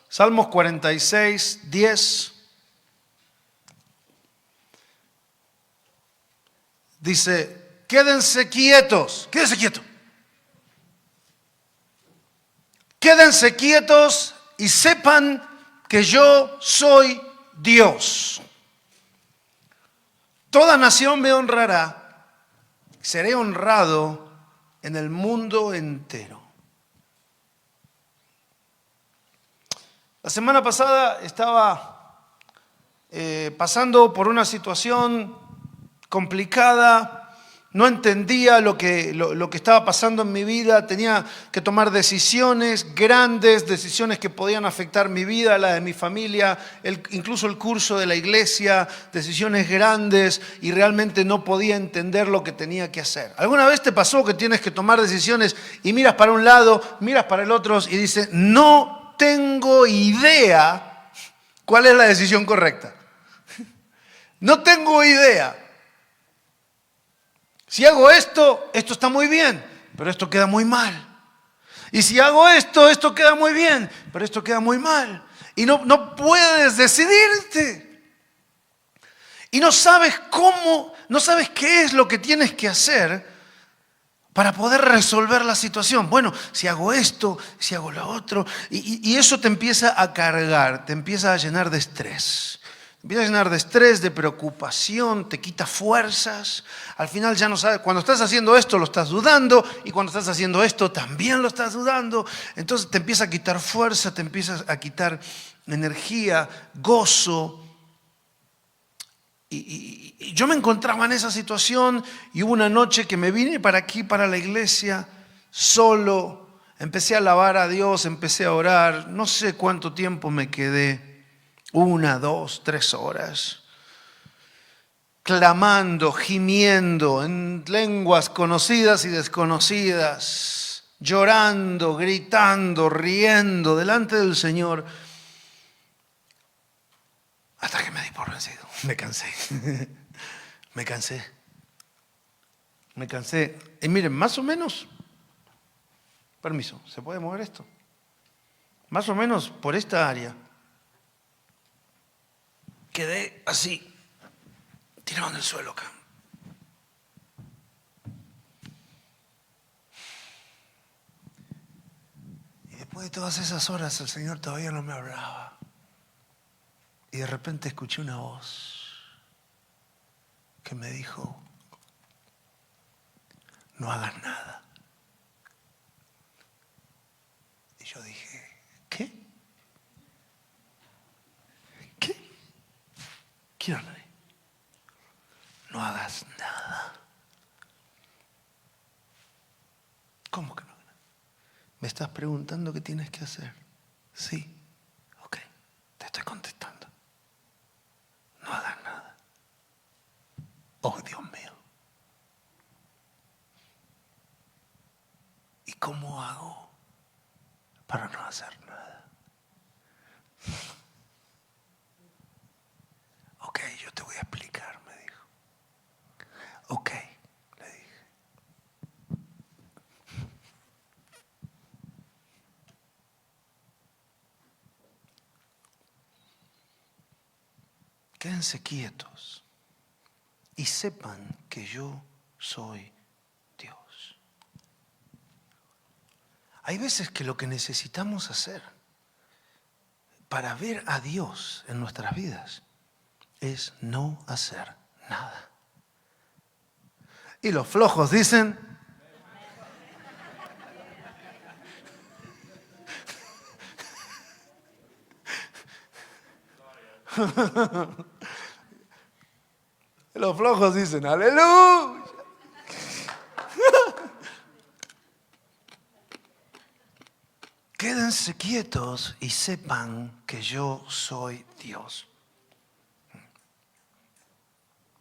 Salmos 46, 10. Dice, quédense quietos. Quédense quietos. Quédense quietos y sepan que yo soy Dios. Toda nación me honrará. Seré honrado en el mundo entero. La semana pasada estaba pasando por una situación complicada. No entendía lo que estaba pasando en mi vida. Tenía que tomar decisiones grandes, decisiones que podían afectar mi vida, la de mi familia, incluso el curso de la iglesia, decisiones grandes, y realmente no podía entender lo que tenía que hacer. ¿Alguna vez te pasó que tienes que tomar decisiones y miras para un lado, miras para el otro y dices, no tengo idea cuál es la decisión correcta? No tengo idea. Si hago esto, esto está muy bien, pero esto queda muy mal. Y si hago esto, esto queda muy bien, pero esto queda muy mal. Y no puedes decidirte. Y no sabes cómo, no sabes qué es lo que tienes que hacer para poder resolver la situación. Bueno, si hago esto, si hago lo otro. Y eso te empieza a cargar, te empieza a llenar de estrés. Empieza a llenar de estrés, de preocupación, te quita fuerzas. Al final ya no sabes, cuando estás haciendo esto lo estás dudando, y cuando estás haciendo esto también lo estás dudando. Entonces te empieza a quitar fuerza, te empieza a quitar energía, gozo. Y yo me encontraba en esa situación, y hubo una noche que me vine para aquí, para la iglesia, solo. Empecé a alabar a Dios, empecé a orar. No sé cuánto tiempo me quedé. 1, 2, 3 horas, clamando, gimiendo en lenguas conocidas y desconocidas, llorando, gritando, riendo delante del Señor, hasta que me di por vencido. Me cansé, me cansé. Y miren, más o menos, permiso, ¿se puede mover esto? Más o menos por esta área. Quedé así, tirado en el suelo acá. Y después de todas esas horas el Señor todavía no me hablaba. Y de repente escuché una voz que me dijo, no hagas nada. Y yo dije, ¿qué? ¿Quién habla? No hagas nada. ¿Cómo que no hagas nada? ¿Me estás preguntando qué tienes que hacer? Sí. Ok, te estoy contestando. No hagas nada. Oh, Dios mío. ¿Y cómo hago para no hacer nada? Ok, yo te voy a explicar, me dijo. Ok, le dije. Quédense quietos y sepan que yo soy Dios. Hay veces que lo que necesitamos hacer para ver a Dios en nuestras vidas es no hacer nada. Y los flojos dicen, los flojos dicen, aleluya. Quédense quietos y sepan que yo soy Dios.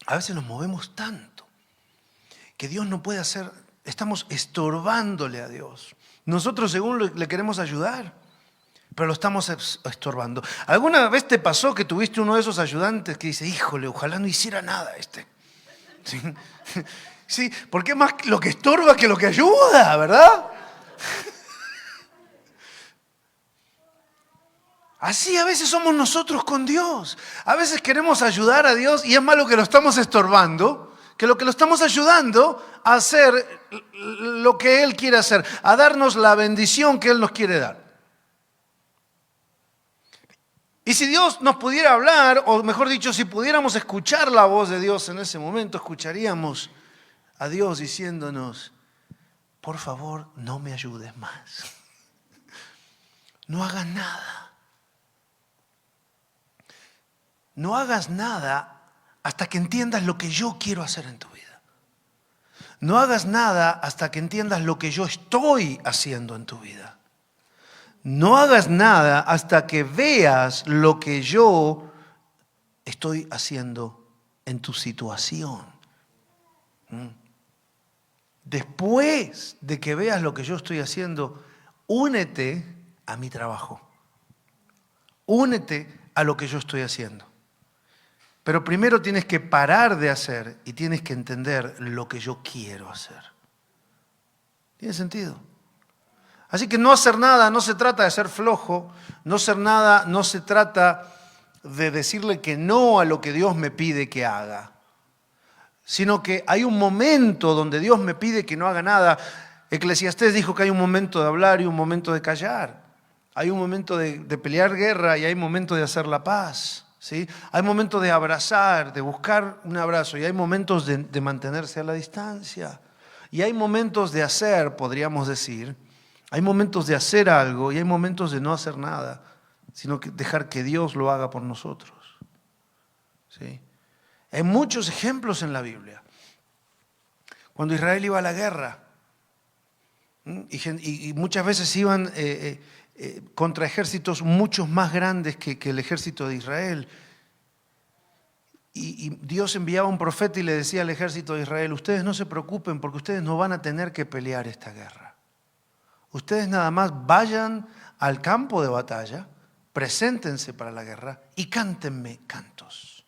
A veces nos movemos tanto que Dios no puede hacer, estamos estorbándole a Dios. Nosotros según le queremos ayudar, pero lo estamos estorbando. ¿Alguna vez te pasó que tuviste uno de esos ayudantes que dice, híjole, ojalá no hiciera nada este? ¿Sí? Sí, porque es más lo que estorba que lo que ayuda, ¿verdad? Así a veces somos nosotros con Dios. A veces queremos ayudar a Dios y es malo que lo estamos estorbando, que lo estamos ayudando a hacer lo que Él quiere hacer, a darnos la bendición que Él nos quiere dar. Y si Dios nos pudiera hablar, o mejor dicho, si pudiéramos escuchar la voz de Dios en ese momento, escucharíamos a Dios diciéndonos, por favor, no me ayudes más. No hagas nada. No hagas nada hasta que entiendas lo que yo quiero hacer en tu vida. No hagas nada hasta que entiendas lo que yo estoy haciendo en tu vida. No hagas nada hasta que veas lo que yo estoy haciendo en tu situación. Después de que veas lo que yo estoy haciendo, únete a mi trabajo. Únete a lo que yo estoy haciendo. Pero primero tienes que parar de hacer y tienes que entender lo que yo quiero hacer. ¿Tiene sentido? Así que no hacer nada no se trata de ser flojo, no hacer nada no se trata de decirle que no a lo que Dios me pide que haga, sino que hay un momento donde Dios me pide que no haga nada. Eclesiastés dijo que hay un momento de hablar y un momento de callar. Hay un momento de pelear guerra y hay un momento de hacer la paz. ¿Sí? Hay momentos de abrazar, de buscar un abrazo, y hay momentos de mantenerse a la distancia. Y hay momentos de hacer, podríamos decir, hay momentos de hacer algo y hay momentos de no hacer nada, sino que dejar que Dios lo haga por nosotros. ¿Sí? Hay muchos ejemplos en la Biblia. Cuando Israel iba a la guerra, y muchas veces iban contra ejércitos muchos más grandes que el ejército de Israel. Y Dios enviaba un profeta y le decía al ejército de Israel, ustedes no se preocupen porque ustedes no van a tener que pelear esta guerra. Ustedes nada más vayan al campo de batalla, preséntense para la guerra y cántenme cantos.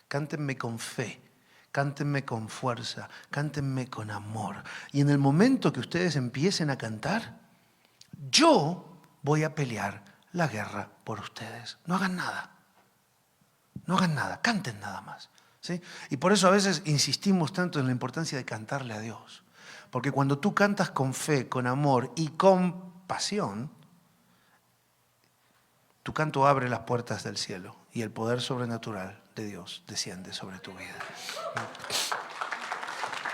Cántenme con fe, cántenme con fuerza, cántenme con amor. Y en el momento que ustedes empiecen a cantar, yo voy a pelear la guerra por ustedes. No hagan nada. No hagan nada, canten nada más. ¿Sí? Y por eso a veces insistimos tanto en la importancia de cantarle a Dios. Porque cuando tú cantas con fe, con amor y con pasión, tu canto abre las puertas del cielo y el poder sobrenatural de Dios desciende sobre tu vida.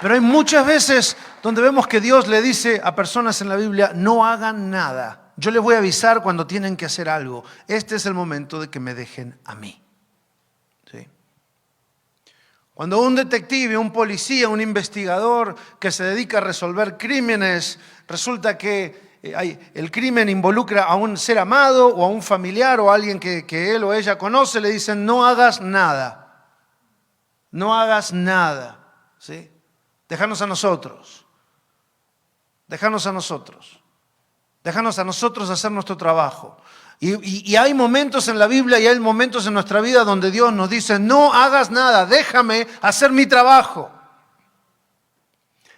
Pero hay muchas veces donde vemos que Dios le dice a personas en la Biblia, no hagan nada. Yo les voy a avisar cuando tienen que hacer algo. Este es el momento de que me dejen a mí. ¿Sí? Cuando un detective, un policía, un investigador que se dedica a resolver crímenes, resulta que el crimen involucra a un ser amado o a un familiar o a alguien que él o ella conoce, le dicen, no hagas nada. No hagas nada. ¿Sí? Déjanos a nosotros. Déjanos a nosotros. Déjanos a nosotros hacer nuestro trabajo. Y hay momentos en la Biblia y hay momentos en nuestra vida donde Dios nos dice, no hagas nada, déjame hacer mi trabajo.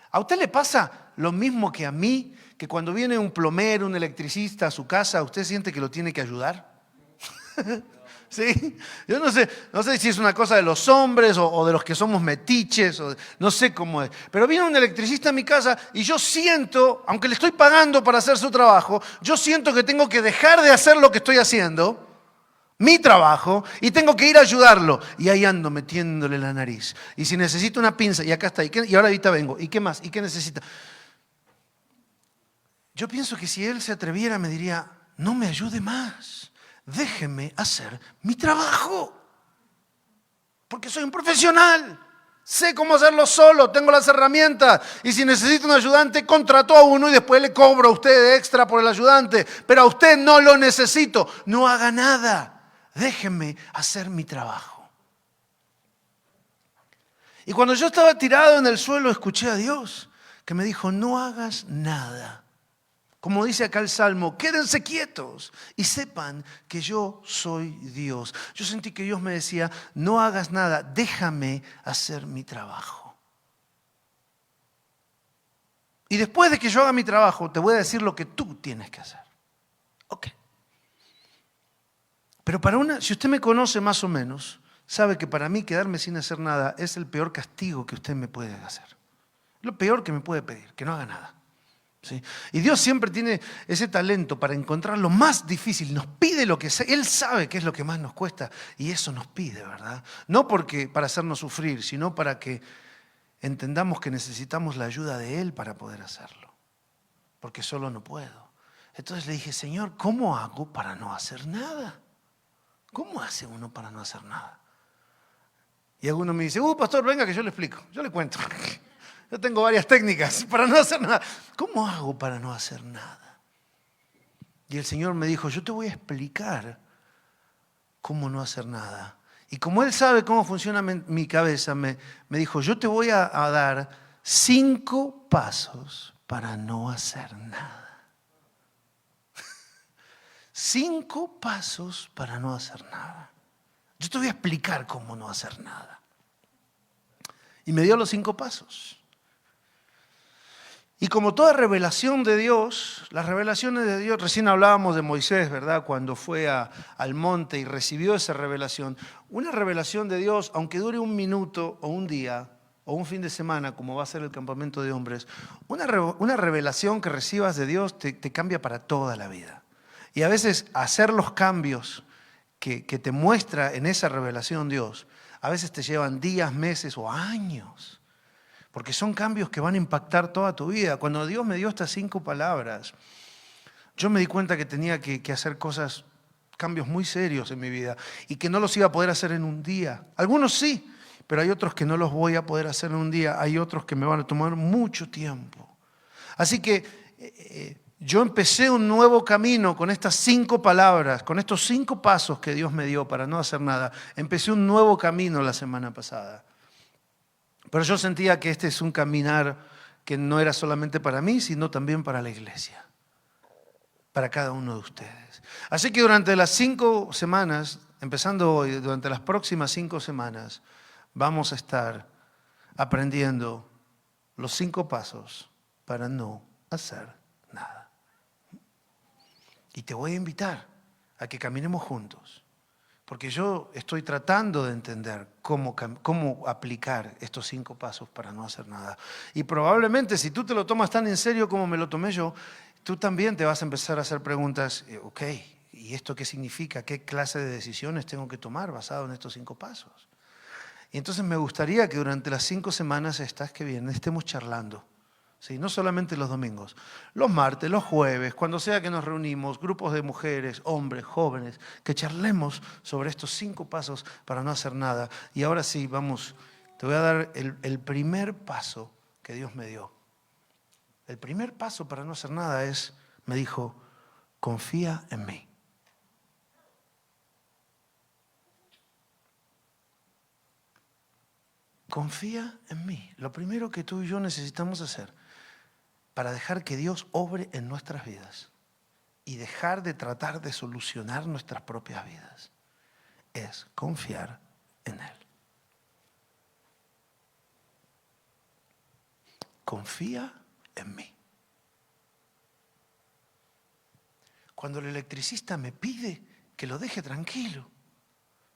¿A usted le pasa lo mismo que a mí? Que cuando viene un plomero, un electricista a su casa, ¿usted siente que lo tiene que ayudar? ¿Sí? Yo no sé si es una cosa de los hombres o de los que somos metiches, no sé cómo es. Pero viene un electricista a mi casa y yo siento, aunque le estoy pagando para hacer su trabajo, yo siento que tengo que dejar de hacer lo que estoy haciendo, mi trabajo, y tengo que ir a ayudarlo. Y ahí ando metiéndole la nariz. Y si necesito una pinza, y acá está, y ahora ahorita vengo. ¿Y qué más? ¿Y qué necesita? Yo pienso que si él se atreviera me diría, no me ayude más. Déjeme hacer mi trabajo, porque soy un profesional, sé cómo hacerlo solo, tengo las herramientas y si necesito un ayudante, contrato a uno y después le cobro a usted extra por el ayudante, pero a usted no lo necesito, no haga nada, déjeme hacer mi trabajo. Y cuando yo estaba tirado en el suelo, escuché a Dios que me dijo, no hagas nada. Como dice acá el Salmo, quédense quietos y sepan que yo soy Dios. Yo sentí que Dios me decía, no hagas nada, déjame hacer mi trabajo. Y después de que yo haga mi trabajo, te voy a decir lo que tú tienes que hacer. Ok. Pero si usted me conoce más o menos, sabe que para mí quedarme sin hacer nada es el peor castigo que usted me puede hacer. Lo peor que me puede pedir, que no haga nada. ¿Sí? Y Dios siempre tiene ese talento para encontrar lo más difícil. Nos pide lo que Él sabe que es lo que más nos cuesta. Y eso nos pide, ¿verdad? No para hacernos sufrir, sino para que entendamos que necesitamos la ayuda de Él para poder hacerlo. Porque solo no puedo. Entonces le dije, Señor, ¿cómo hago para no hacer nada? ¿Cómo hace uno para no hacer nada? Y alguno me dice, pastor, venga que yo le explico, yo le cuento. Yo tengo varias técnicas para no hacer nada. ¿Cómo hago para no hacer nada? Y el Señor me dijo, yo te voy a explicar cómo no hacer nada. Y como Él sabe cómo funciona mi cabeza, me dijo, yo te voy a dar 5 pasos para no hacer nada. 5 pasos para no hacer nada. Yo te voy a explicar cómo no hacer nada. Y me dio los 5 pasos. Y como toda revelación de Dios, las revelaciones de Dios, recién hablábamos de Moisés, ¿verdad? Cuando fue al monte y recibió esa revelación. Una revelación de Dios, aunque dure un minuto o un día o un fin de semana, como va a ser el campamento de hombres, una revelación que recibas de Dios te cambia para toda la vida. Y a veces hacer los cambios que te muestra en esa revelación Dios, a veces te llevan días, meses o años. Porque son cambios que van a impactar toda tu vida. Cuando Dios me dio estas 5 palabras, yo me di cuenta que tenía que hacer cambios muy serios en mi vida y que no los iba a poder hacer en un día. Algunos sí, pero hay otros que no los voy a poder hacer en un día. Hay otros que me van a tomar mucho tiempo. Así que yo empecé un nuevo camino con estas 5 palabras, con estos 5 pasos que Dios me dio para no hacer nada. Empecé un nuevo camino la semana pasada. Pero yo sentía que este es un caminar que no era solamente para mí, sino también para la iglesia, para cada uno de ustedes. Así que durante las 5 semanas, empezando hoy, durante las próximas 5 semanas, vamos a estar aprendiendo los 5 pasos para no hacer nada. Y te voy a invitar a que caminemos juntos. Porque yo estoy tratando de entender cómo aplicar estos 5 pasos para no hacer nada. Y probablemente si tú te lo tomas tan en serio como me lo tomé yo, tú también te vas a empezar a hacer preguntas, ok, ¿y esto qué significa? ¿Qué clase de decisiones tengo que tomar basado en estos 5 pasos? Y entonces me gustaría que durante las 5 semanas estas que vienen estemos charlando. Sí, no solamente los domingos, los martes, los jueves, cuando sea que nos reunimos, grupos de mujeres, hombres, jóvenes, que charlemos sobre estos 5 pasos para no hacer nada. Y ahora sí, te voy a dar el primer paso que Dios me dio. El primer paso para no hacer nada me dijo, confía en mí. Confía en mí. Lo primero que tú y yo necesitamos hacer para dejar que Dios obre en nuestras vidas y dejar de tratar de solucionar nuestras propias vidas es confiar en Él. Confía en mí. Cuando el electricista me pide que lo deje tranquilo,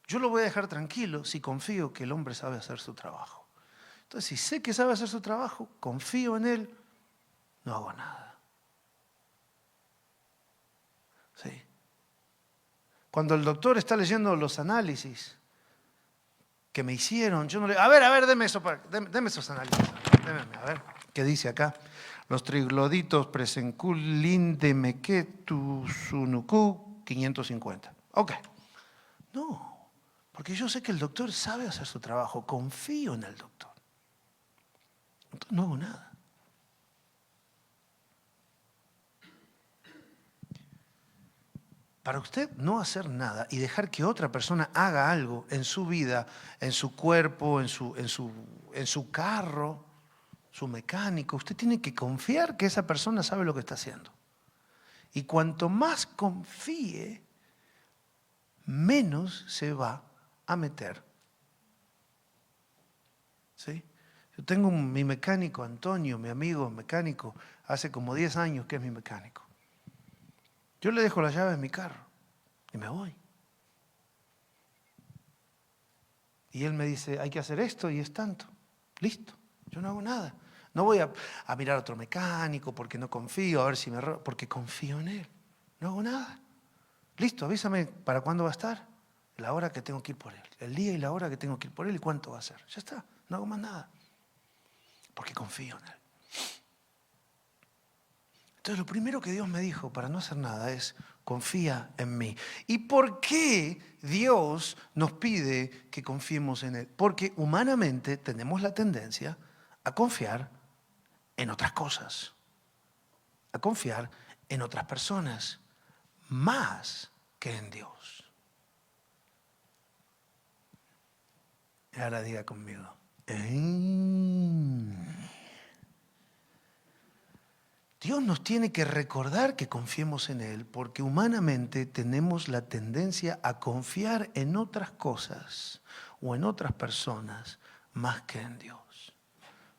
yo lo voy a dejar tranquilo si confío que el hombre sabe hacer su trabajo. Entonces, si sé que sabe hacer su trabajo, confío en Él, no hago nada. Sí. Cuando el doctor está leyendo los análisis que me hicieron, yo no le... A ver, deme esos análisis. A ver, ¿qué dice acá? Los trigloditos presenculindemequetusunucu 550. Ok. No, porque yo sé que el doctor sabe hacer su trabajo. Confío en el doctor. Entonces no hago nada. Para usted no hacer nada y dejar que otra persona haga algo en su vida, en su cuerpo, en su carro, su mecánico, usted tiene que confiar que esa persona sabe lo que está haciendo. Y cuanto más confíe, menos se va a meter. ¿Sí? Yo tengo mi mecánico, Antonio, mi amigo mecánico, hace como 10 años que es mi mecánico. Yo le dejo la llave en mi carro y me voy. Y Él me dice, hay que hacer esto y es tanto. Listo, yo no hago nada. No voy a mirar a otro mecánico porque no confío, a ver si me roba, porque confío en Él. No hago nada. Listo, avísame para cuándo va a estar, la hora que tengo que ir por Él, el día y la hora que tengo que ir por Él y cuánto va a ser. Ya está, no hago más nada, porque confío en Él. Entonces lo primero que Dios me dijo para no hacer nada es, confía en mí. ¿Y por qué Dios nos pide que confiemos en Él? Porque humanamente tenemos la tendencia a confiar en otras cosas, a confiar en otras personas, más que en Dios. Y ahora diga conmigo. Dios nos tiene que recordar que confiemos en Él, porque humanamente tenemos la tendencia a confiar en otras cosas o en otras personas más que en Dios.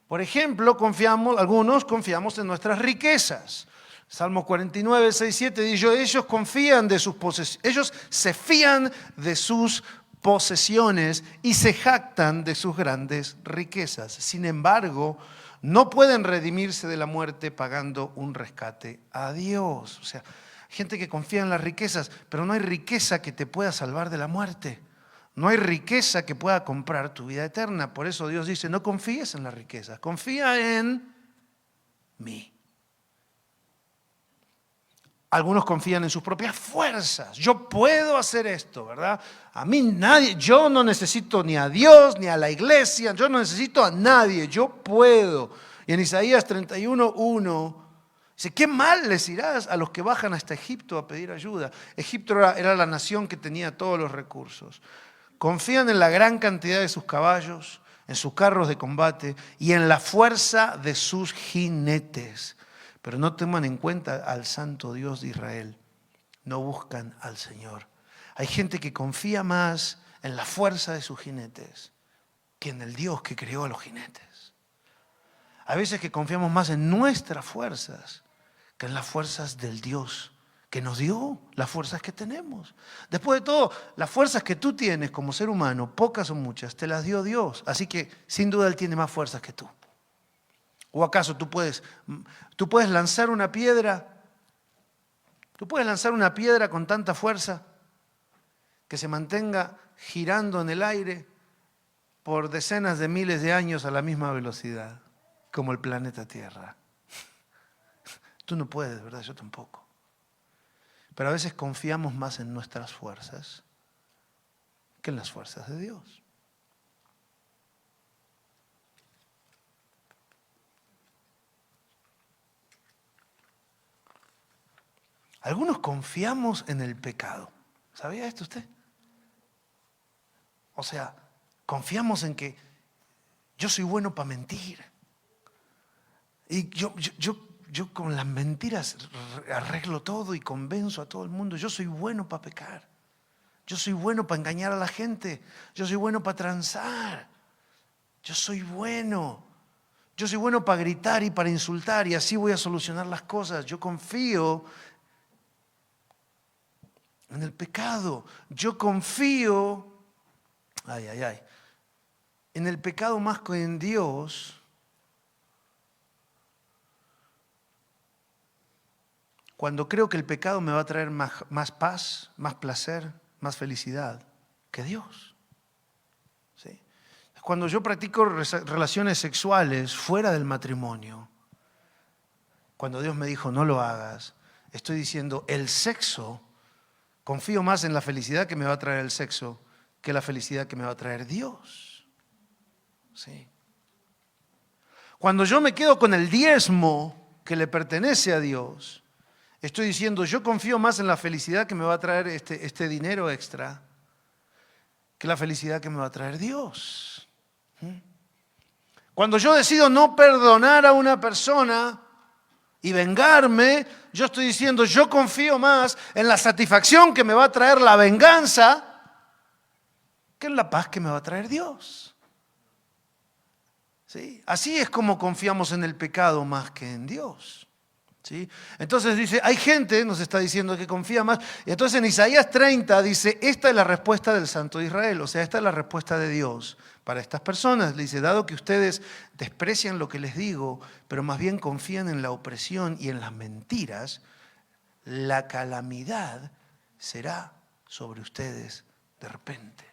Por ejemplo, algunos confiamos en nuestras riquezas. Salmo 49, 6, 7 dice, ellos se fían de sus posesiones y se jactan de sus grandes riquezas. Sin embargo, no pueden redimirse de la muerte pagando un rescate a Dios. O sea, gente que confía en las riquezas, pero no hay riqueza que te pueda salvar de la muerte. No hay riqueza que pueda comprar tu vida eterna. Por eso Dios dice, no confíes en las riquezas, confía en mí. Algunos confían en sus propias fuerzas. Yo puedo hacer esto, ¿verdad? A mí yo no necesito ni a Dios ni a la iglesia, yo no necesito a nadie, yo puedo. Y en Isaías 31:1 dice, ¿qué mal les irás a los que bajan hasta Egipto a pedir ayuda? Egipto era la nación que tenía todos los recursos. Confían en la gran cantidad de sus caballos, en sus carros de combate y en la fuerza de sus jinetes. Pero no toman en cuenta al Santo Dios de Israel. No buscan al Señor. Hay gente que confía más en la fuerza de sus jinetes que en el Dios que creó a los jinetes. A veces que confiamos más en nuestras fuerzas que en las fuerzas del Dios que nos dio las fuerzas que tenemos. Después de todo, las fuerzas que tú tienes como ser humano, pocas o muchas, te las dio Dios. Así que sin duda Él tiene más fuerzas que tú. ¿O acaso tú puedes lanzar una piedra? ¿Tú puedes lanzar una piedra con tanta fuerza que se mantenga girando en el aire por decenas de miles de años a la misma velocidad como el planeta Tierra? Tú no puedes, ¿verdad? Yo tampoco. Pero a veces confiamos más en nuestras fuerzas que en las fuerzas de Dios. Algunos confiamos en el pecado. ¿Sabía esto usted? O sea, confiamos en que yo soy bueno para mentir. Y yo con las mentiras arreglo todo y convenzo a todo el mundo. Yo soy bueno para pecar. Yo soy bueno para engañar a la gente. Yo soy bueno para transar. Yo soy bueno. Yo soy bueno para gritar y para insultar y así voy a solucionar las cosas. Yo confío en el pecado. Yo confío, en el pecado más que en Dios. Cuando creo que el pecado me va a traer más paz, más placer, más felicidad que Dios. ¿Sí? Cuando yo practico relaciones sexuales fuera del matrimonio, cuando Dios me dijo no lo hagas, estoy diciendo el sexo, confío más en la felicidad que me va a traer el sexo que la felicidad que me va a traer Dios. ¿Sí? Cuando yo me quedo con el diezmo que le pertenece a Dios, estoy diciendo yo confío más en la felicidad que me va a traer este dinero extra que la felicidad que me va a traer Dios. Cuando yo decido no perdonar a una persona y vengarme, yo estoy diciendo, yo confío más en la satisfacción que me va a traer la venganza que en la paz que me va a traer Dios. ¿Sí? Así es como confiamos en el pecado más que en Dios. ¿Sí? Entonces dice, hay gente, nos está diciendo, que confía más. Y entonces en Isaías 30 dice, esta es la respuesta del Santo de Israel, o sea, esta es la respuesta de Dios para estas personas. Le dice, dado que ustedes desprecian lo que les digo, pero más bien confían en la opresión y en las mentiras, la calamidad será sobre ustedes de repente.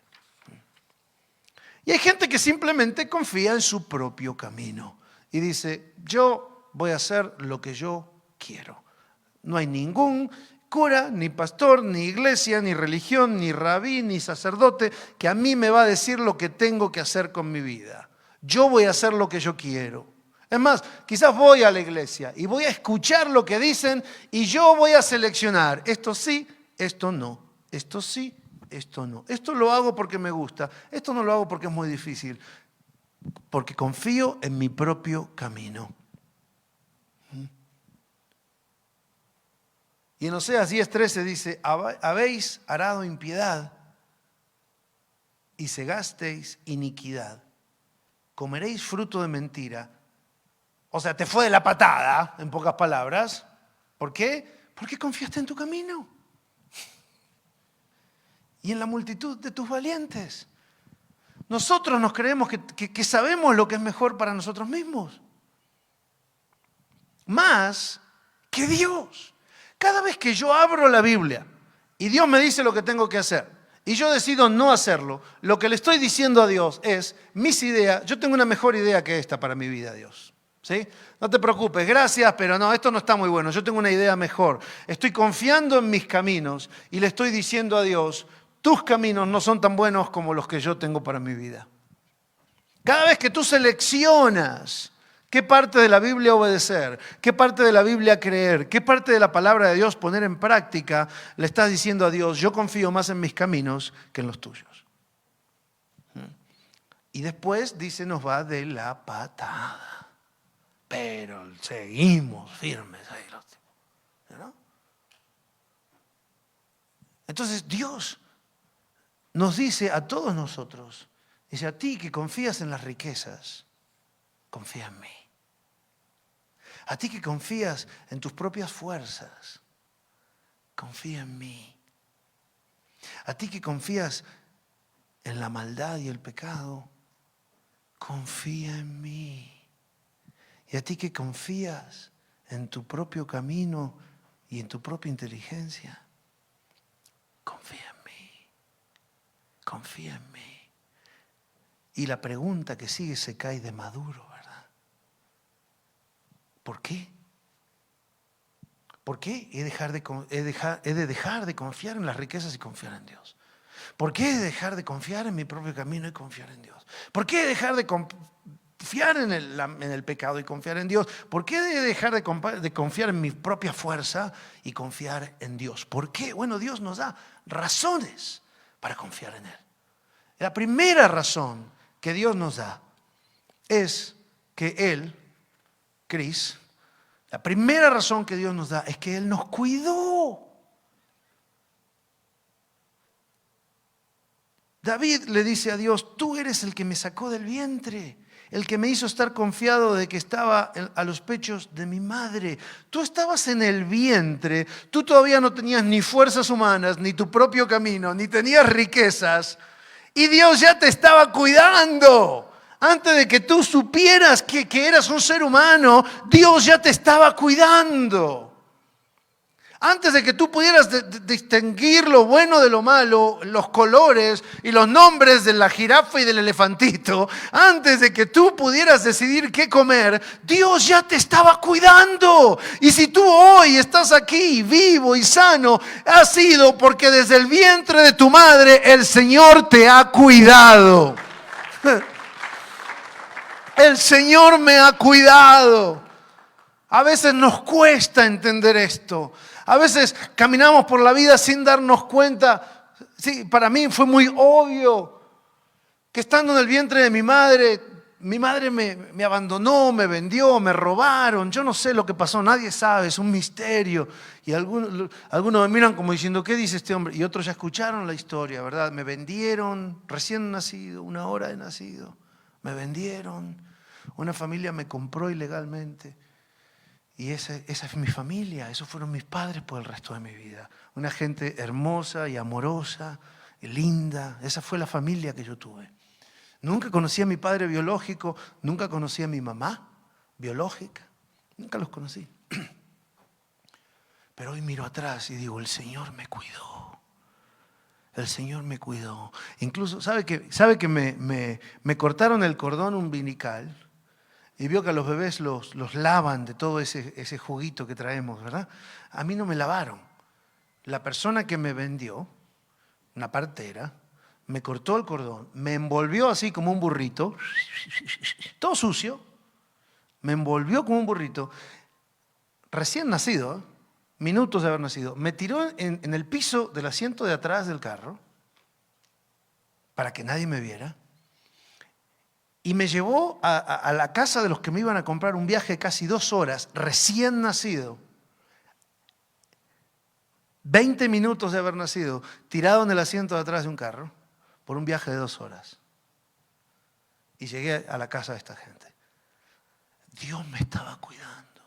Y hay gente que simplemente confía en su propio camino y dice, yo voy a hacer lo que yo quiero. No hay ningún cura, ni pastor, ni iglesia, ni religión, ni rabí, ni sacerdote que a mí me va a decir lo que tengo que hacer con mi vida. Yo voy a hacer lo que yo quiero. Es más, quizás voy a la iglesia y voy a escuchar lo que dicen y yo voy a seleccionar. Esto sí, esto no. Esto sí, esto no. Esto lo hago porque me gusta. Esto no lo hago porque es muy difícil. Porque confío en mi propio camino. Y en Oseas 10:13 dice, habéis arado impiedad y segasteis iniquidad. Comeréis fruto de mentira. O sea, te fue de la patada, en pocas palabras. ¿Por qué? Porque confiaste en tu camino. Y en la multitud de tus valientes. Nosotros nos creemos que sabemos lo que es mejor para nosotros mismos. Más que Dios. Cada vez que yo abro la Biblia y Dios me dice lo que tengo que hacer y yo decido no hacerlo, lo que le estoy diciendo a Dios es, mis ideas, yo tengo una mejor idea que esta para mi vida, Dios. ¿Sí? No te preocupes, gracias, pero no, esto no está muy bueno, yo tengo una idea mejor. Estoy confiando en mis caminos y le estoy diciendo a Dios, tus caminos no son tan buenos como los que yo tengo para mi vida. Cada vez que tú seleccionas qué parte de la Biblia obedecer, qué parte de la Biblia creer, qué parte de la palabra de Dios poner en práctica, le estás diciendo a Dios, yo confío más en mis caminos que en los tuyos. Y después dice, nos va de la patada. Pero seguimos firmes ahí los tipos, ¿no? Entonces Dios nos dice a todos nosotros, dice, a ti que confías en las riquezas, confía en mí. A ti que confías en tus propias fuerzas, confía en mí. A ti que confías en la maldad y el pecado, confía en mí. Y a ti que confías en tu propio camino y en tu propia inteligencia, confía en mí. Confía en mí. Y la pregunta que sigue se cae de maduro, ¿verdad? ¿Por qué? ¿Por qué he de dejar de confiar en las riquezas y confiar en Dios? ¿Por qué he de dejar de confiar en mi propio camino y confiar en Dios? ¿Por qué he de dejar de confiar en el pecado y confiar en Dios? ¿Por qué he de dejar de confiar en mi propia fuerza y confiar en Dios? ¿Por qué? Bueno, Dios nos da razones para confiar en Él. La primera razón que Dios nos da es que Él, Cris, la primera razón que Dios nos da es que Él nos cuidó. David le dice a Dios, tú eres el que me sacó del vientre, el que me hizo estar confiado de que estaba a los pechos de mi madre. Tú estabas en el vientre, tú todavía no tenías ni fuerzas humanas, ni tu propio camino, ni tenías riquezas, y Dios ya te estaba cuidando. Antes de que tú supieras que eras un ser humano, Dios ya te estaba cuidando. Antes de que tú pudieras distinguir lo bueno de lo malo, los colores y los nombres de la jirafa y del elefantito, antes de que tú pudieras decidir qué comer, Dios ya te estaba cuidando. Y si tú hoy estás aquí vivo y sano, ha sido porque desde el vientre de tu madre el Señor te ha cuidado. El Señor me ha cuidado. A veces nos cuesta entender esto. A veces caminamos por la vida sin darnos cuenta. Sí, para mí fue muy obvio que estando en el vientre de mi madre me abandonó, me vendió, me robaron. Yo no sé lo que pasó, nadie sabe, es un misterio. Y algunos me miran como diciendo, ¿qué dice este hombre? Y otros ya escucharon la historia, ¿verdad? Me vendieron, recién nacido, 1 hora de nacido. Me vendieron, una familia me compró ilegalmente Y esa es mi familia, esos fueron mis padres por el resto de mi vida. Una gente hermosa y amorosa, y linda. Esa fue la familia que yo tuve. Nunca conocí a mi padre biológico, nunca conocí a mi mamá biológica. Nunca los conocí. Pero hoy miro atrás y digo, el Señor me cuidó. El Señor me cuidó. Incluso, ¿sabe que me cortaron el cordón umbilical? Y vio que a los bebés los lavan de todo ese juguito que traemos, ¿verdad? A mí no me lavaron. La persona que me vendió, una partera, me cortó el cordón, me envolvió así como un burrito, todo sucio, me envolvió como un burrito, recién nacido, minutos de haber nacido, me tiró en el piso del asiento de atrás del carro, para que nadie me viera, y me llevó a la casa de los que me iban a comprar un viaje de casi 2 horas, recién nacido. 20 minutos de haber nacido, tirado en el asiento de atrás de un carro, por un viaje de 2 horas. Y llegué a la casa de esta gente. Dios me estaba cuidando.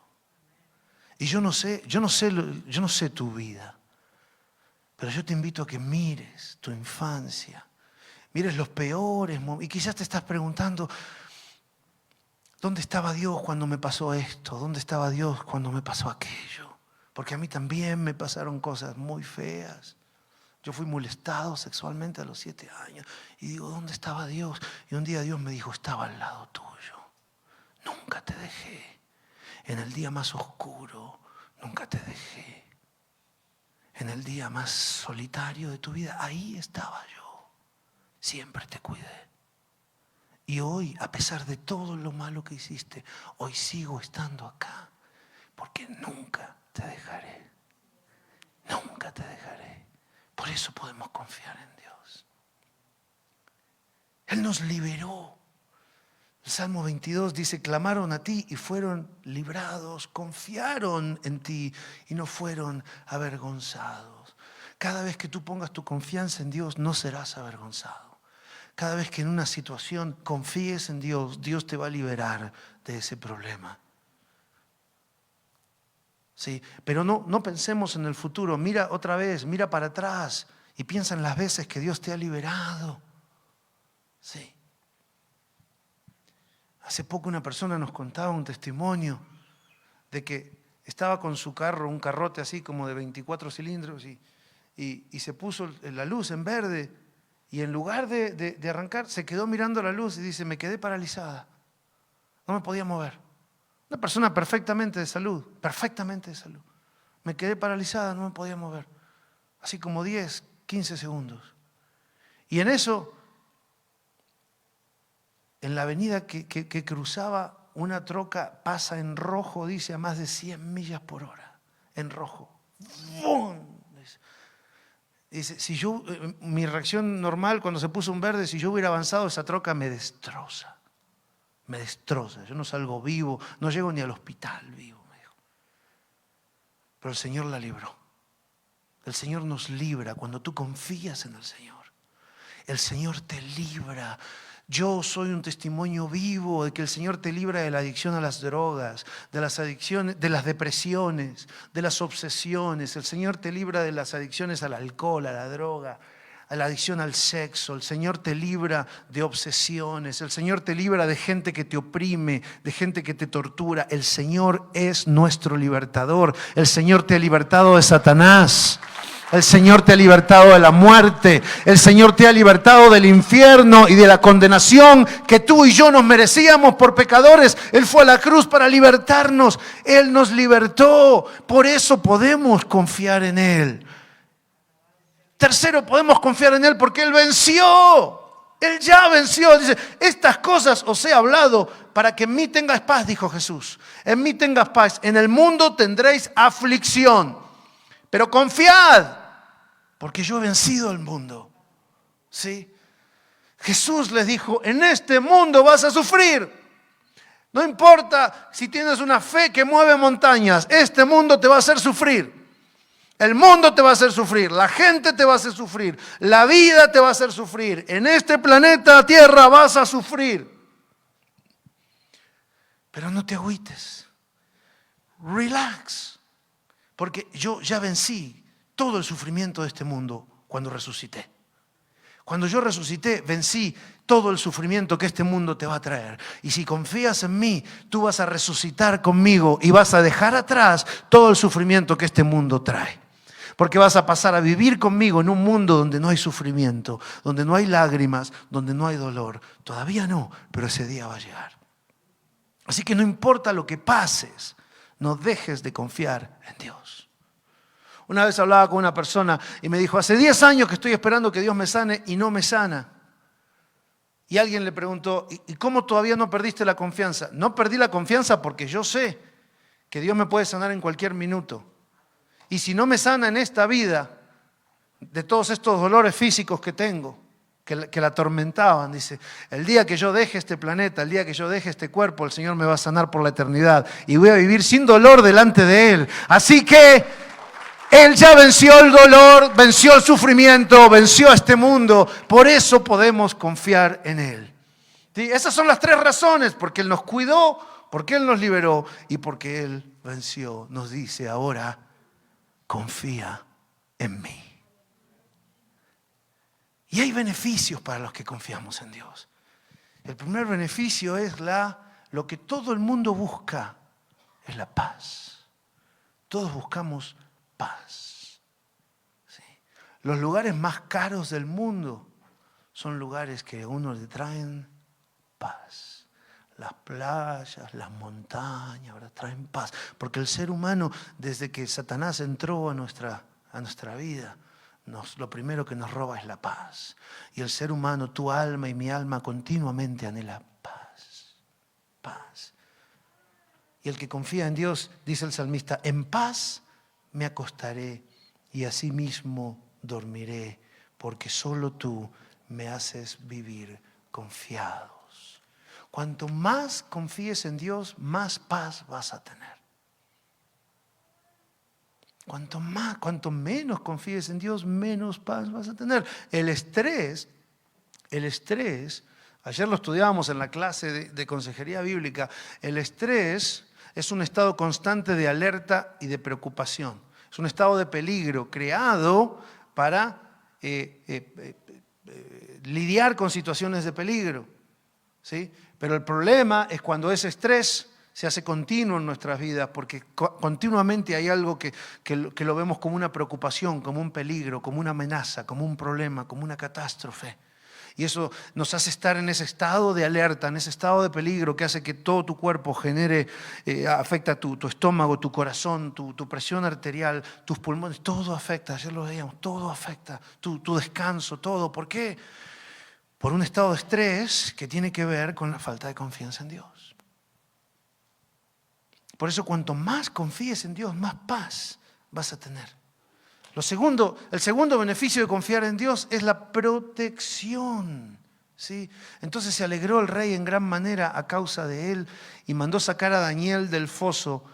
Y yo no sé tu vida, pero yo te invito a que mires tu infancia. Mires los peores momentos. Y quizás te estás preguntando, ¿dónde estaba Dios cuando me pasó esto? ¿Dónde estaba Dios cuando me pasó aquello? Porque a mí también me pasaron cosas muy feas. Yo fui molestado sexualmente a los 7 años. Y digo, ¿dónde estaba Dios? Y un día Dios me dijo, estaba al lado tuyo. Nunca te dejé. En el día más oscuro, nunca te dejé. En el día más solitario de tu vida, ahí estaba yo. Siempre te cuidé. Y hoy, a pesar de todo lo malo que hiciste, hoy sigo estando acá. Porque nunca te dejaré. Nunca te dejaré. Por eso podemos confiar en Dios. Él nos liberó. El Salmo 22 dice, clamaron a ti y fueron librados, confiaron en ti y no fueron avergonzados. Cada vez que tú pongas tu confianza en Dios, no serás avergonzado. Cada vez que en una situación confíes en Dios, Dios te va a liberar de ese problema. Sí, pero no pensemos en el futuro. Mira otra vez, mira para atrás y piensa en las veces que Dios te ha liberado. Sí. Hace poco una persona nos contaba un testimonio de que estaba con su carro, un carrote así como de 24 cilindros y se puso la luz en verde y en lugar de arrancar se quedó mirando la luz y dice, me quedé paralizada, no me podía mover. Una persona perfectamente de salud, me quedé paralizada, no me podía mover. Así como 10, 15 segundos. Y en eso, en la avenida que cruzaba, una troca pasa en rojo, dice, a más de 100 millas por hora. En rojo. ¡Bum! Dice, si yo, mi reacción normal cuando se puso un verde, si yo hubiera avanzado, esa troca me destroza. Me destroza. Yo no salgo vivo, no llego ni al hospital vivo, me dijo. Pero el Señor la libró. El Señor nos libra cuando tú confías en el Señor. El Señor te libra. Yo soy un testimonio vivo de que el Señor te libra de la adicción a las drogas, de las adicciones, de las depresiones, de las obsesiones. El Señor te libra de las adicciones al alcohol, a la droga, a la adicción al sexo. El Señor te libra de obsesiones. El Señor te libra de gente que te oprime, de gente que te tortura. El Señor es nuestro libertador. El Señor te ha libertado de Satanás. El Señor te ha libertado de la muerte. El Señor te ha libertado del infierno y de la condenación que tú y yo nos merecíamos por pecadores. Él fue a la cruz para libertarnos. Él nos libertó. Por eso podemos confiar en Él. Tercero, podemos confiar en Él porque Él venció. Él ya venció. Dice, estas cosas os he hablado para que en mí tengas paz, dijo Jesús. En mí tengas paz. En el mundo tendréis aflicción. Pero confiad, porque yo he vencido el mundo. ¿Sí? Jesús les dijo, en este mundo vas a sufrir. No importa si tienes una fe que mueve montañas, este mundo te va a hacer sufrir. El mundo te va a hacer sufrir, la gente te va a hacer sufrir, la vida te va a hacer sufrir. En este planeta Tierra vas a sufrir. Pero no te agüites. relax. Porque yo ya vencí todo el sufrimiento de este mundo cuando resucité. Cuando yo resucité, vencí todo el sufrimiento que este mundo te va a traer. Y si confías en mí, tú vas a resucitar conmigo y vas a dejar atrás todo el sufrimiento que este mundo trae. Porque vas a pasar a vivir conmigo en un mundo donde no hay sufrimiento, donde no hay lágrimas, donde no hay dolor. Todavía no, pero ese día va a llegar. Así que no importa lo que pases, no dejes de confiar en Dios. Una vez hablaba con una persona y me dijo, hace 10 años que estoy esperando que Dios me sane y no me sana. Y alguien le preguntó, ¿y cómo todavía no perdiste la confianza? No perdí la confianza porque yo sé que Dios me puede sanar en cualquier minuto. Y si no me sana en esta vida, de todos estos dolores físicos que tengo, que la atormentaban, dice, el día que yo deje este planeta, el día que yo deje este cuerpo, el Señor me va a sanar por la eternidad y voy a vivir sin dolor delante de Él. Así que Él ya venció el dolor, venció el sufrimiento, venció a este mundo. Por eso podemos confiar en Él. ¿Sí? Esas son las 3 razones. Porque Él nos cuidó, porque Él nos liberó y porque Él venció. Nos dice ahora, confía en mí. Y hay beneficios para los que confiamos en Dios. El primer beneficio es lo que todo el mundo busca, es la paz. Todos buscamos paz. ¿Sí? Los lugares más caros del mundo son lugares que a uno le traen paz. Las playas, las montañas, ahora traen paz. Porque el ser humano, desde que Satanás entró a nuestra vida, lo primero que nos roba es la paz. Y el ser humano, tu alma y mi alma, continuamente anhela paz. Paz. Y el que confía en Dios, dice el salmista, en paz me acostaré y asimismo dormiré, porque solo tú me haces vivir confiados. Cuanto más confíes en Dios, más paz vas a tener. Cuanto menos confíes en Dios, menos paz vas a tener. El estrés, ayer lo estudiábamos en la clase de consejería bíblica, el estrés es un estado constante de alerta y de preocupación. Es un estado de peligro creado para lidiar con situaciones de peligro. ¿Sí? Pero el problema es cuando ese estrés se hace continuo en nuestras vidas, porque continuamente hay algo que lo vemos como una preocupación, como un peligro, como una amenaza, como un problema, como una catástrofe. Y eso nos hace estar en ese estado de alerta, en ese estado de peligro que hace que todo tu cuerpo genere, afecta tu estómago, tu corazón, tu presión arterial, tus pulmones, todo afecta, ayer lo veíamos, todo afecta, tu descanso, todo. ¿Por qué? Por un estado de estrés que tiene que ver con la falta de confianza en Dios. Por eso cuanto más confíes en Dios, más paz vas a tener. El segundo beneficio de confiar en Dios es la protección. ¿Sí? Entonces se alegró el rey en gran manera a causa de él y mandó sacar a Daniel del foso.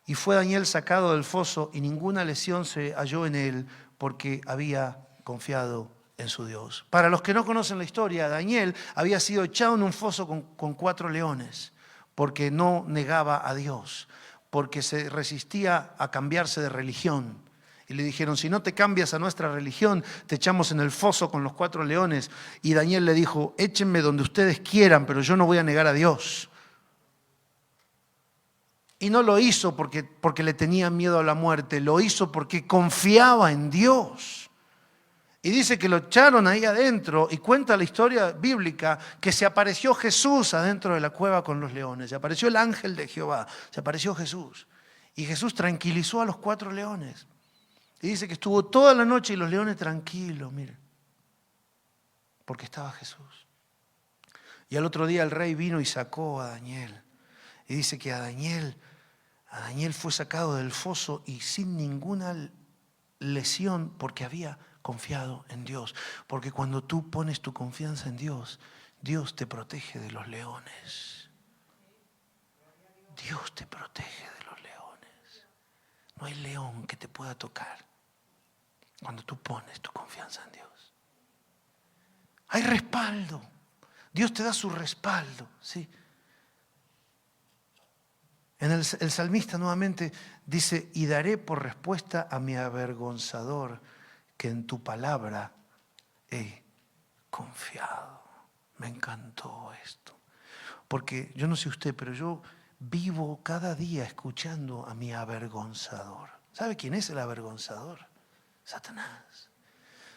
Y fue Daniel sacado del foso y ninguna lesión se halló en él porque había confiado en su Dios. Para los que no conocen la historia, Daniel había sido echado en un foso con 4 leones porque no negaba a Dios, porque se resistía a cambiarse de religión. Y le dijeron, si no te cambias a nuestra religión, te echamos en el foso con los 4 leones. Y Daniel le dijo, échenme donde ustedes quieran, pero yo no voy a negar a Dios. Y no lo hizo porque le tenía miedo a la muerte, lo hizo porque confiaba en Dios. Y dice que lo echaron ahí adentro y cuenta la historia bíblica que se apareció Jesús adentro de la cueva con los leones. Se apareció el ángel de Jehová, se apareció Jesús. Y Jesús tranquilizó a los 4 leones. Y dice que estuvo toda la noche y los leones tranquilos, miren, porque estaba Jesús. Y al otro día el rey vino y sacó a Daniel. Y dice que a Daniel fue sacado del foso y sin ninguna lesión porque había confiado en Dios. Porque cuando tú pones tu confianza en Dios, Dios te protege de los leones. Dios te protege de los leones. No hay león que te pueda tocar cuando tú pones tu confianza en Dios. Hay respaldo. Dios te da su respaldo, ¿sí? El salmista nuevamente dice, y daré por respuesta a mi avergonzador que en tu palabra he confiado. Me encantó esto. Porque yo no sé usted, pero yo vivo cada día escuchando a mi avergonzador. ¿Sabe quién es el avergonzador? Satanás.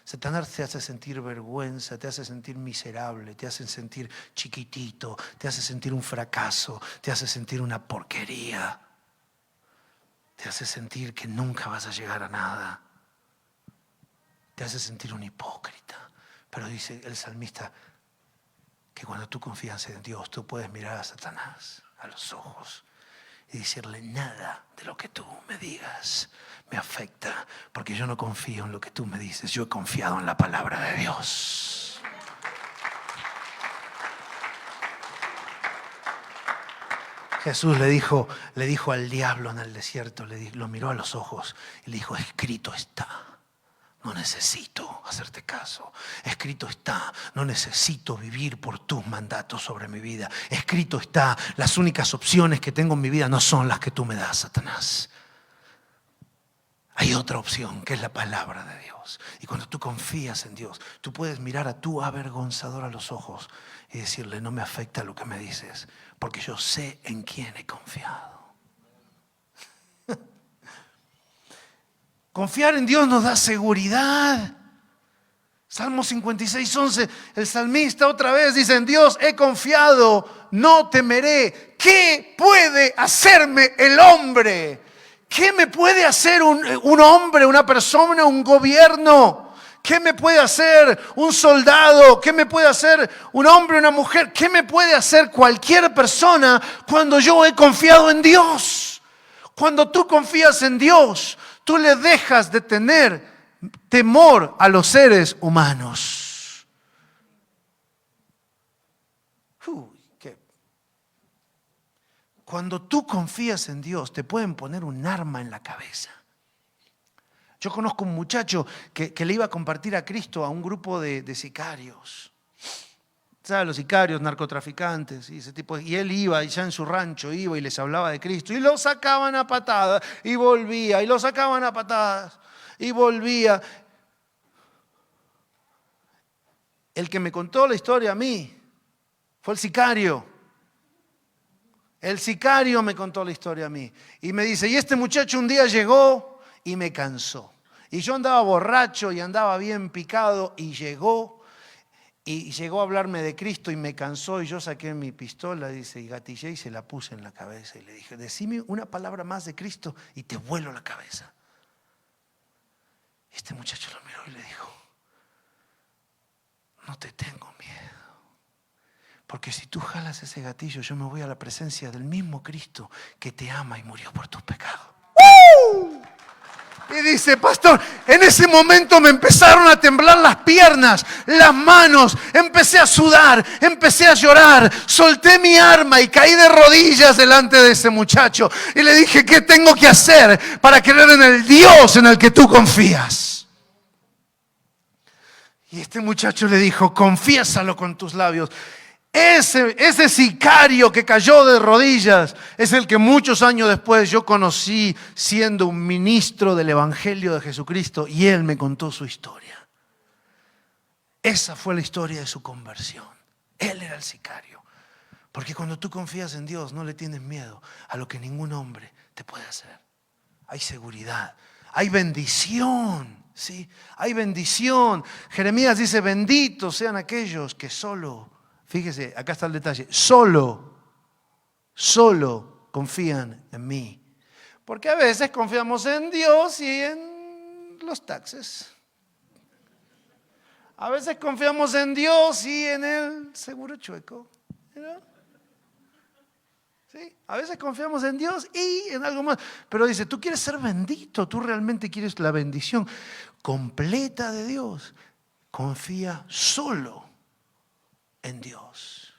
Satanás te hace sentir vergüenza, te hace sentir miserable, te hace sentir chiquitito, te hace sentir un fracaso, te hace sentir una porquería, te hace sentir que nunca vas a llegar a nada, te hace sentir un hipócrita. Pero dice el salmista que cuando tú confías en Dios, tú puedes mirar a Satanás a los ojos y decirle, nada de lo que tú me digas me afecta, porque yo no confío en lo que tú me dices, yo he confiado en la palabra de Dios. Jesús le dijo al diablo en el desierto, lo miró a los ojos y le dijo, escrito está. No necesito hacerte caso. Escrito está, no necesito vivir por tus mandatos sobre mi vida. Escrito está, las únicas opciones que tengo en mi vida no son las que tú me das, Satanás. Hay otra opción, que es la palabra de Dios. Y cuando tú confías en Dios, tú puedes mirar a tu avergonzador a los ojos y decirle, no me afecta lo que me dices, porque yo sé en quién he confiado. Confiar en Dios nos da seguridad. Salmo 56:11, el salmista otra vez dice, en Dios he confiado, no temeré. ¿Qué puede hacerme el hombre? ¿Qué me puede hacer un hombre, una persona, un gobierno? ¿Qué me puede hacer un soldado? ¿Qué me puede hacer un hombre, una mujer? ¿Qué me puede hacer cualquier persona cuando yo he confiado en Dios? Cuando tú confías en Dios, tú le dejas de tener temor a los seres humanos. Cuando tú confías en Dios, te pueden poner un arma en la cabeza. Yo conozco un muchacho que le iba a compartir a Cristo a un grupo de sicarios. ¿Sabes? Los sicarios, narcotraficantes y ese tipo. Y él iba, y ya en su rancho iba y les hablaba de Cristo. Y lo sacaban a patadas y volvía. Y lo sacaban a patadas y volvía. El que me contó la historia a mí fue el sicario. El sicario me contó la historia a mí. Y me dice, y este muchacho un día llegó y me cansó. Y yo andaba borracho y andaba bien picado y llegó a hablarme de Cristo y me cansó. Y yo saqué mi pistola, dice, y gatillé y se la puse en la cabeza. Y le dije, decime una palabra más de Cristo y te vuelo la cabeza. Y este muchacho lo miró y le dijo, no te tengo miedo. Porque si tú jalas ese gatillo, yo me voy a la presencia del mismo Cristo que te ama y murió por tus pecados. Y dice, pastor, en ese momento me empezaron a temblar las piernas, las manos, empecé a sudar, empecé a llorar, solté mi arma y caí de rodillas delante de ese muchacho. Y le dije, ¿qué tengo que hacer para creer en el Dios en el que tú confías? Y este muchacho le dijo, confiésalo con tus labios. Ese sicario que cayó de rodillas es el que muchos años después yo conocí siendo un ministro del Evangelio de Jesucristo y él me contó su historia. Esa fue la historia de su conversión. Él era el sicario. Porque cuando tú confías en Dios no le tienes miedo a lo que ningún hombre te puede hacer. Hay seguridad, hay bendición, ¿sí? Hay bendición. Jeremías dice, benditos sean aquellos que solo... Fíjese, acá está el detalle. Solo confían en mí. Porque a veces confiamos en Dios y en los taxes. A veces confiamos en Dios y en el seguro chueco. ¿No? ¿Sí? A veces confiamos en Dios y en algo más. Pero dice, tú quieres ser bendito, tú realmente quieres la bendición completa de Dios. Confía solo en Dios.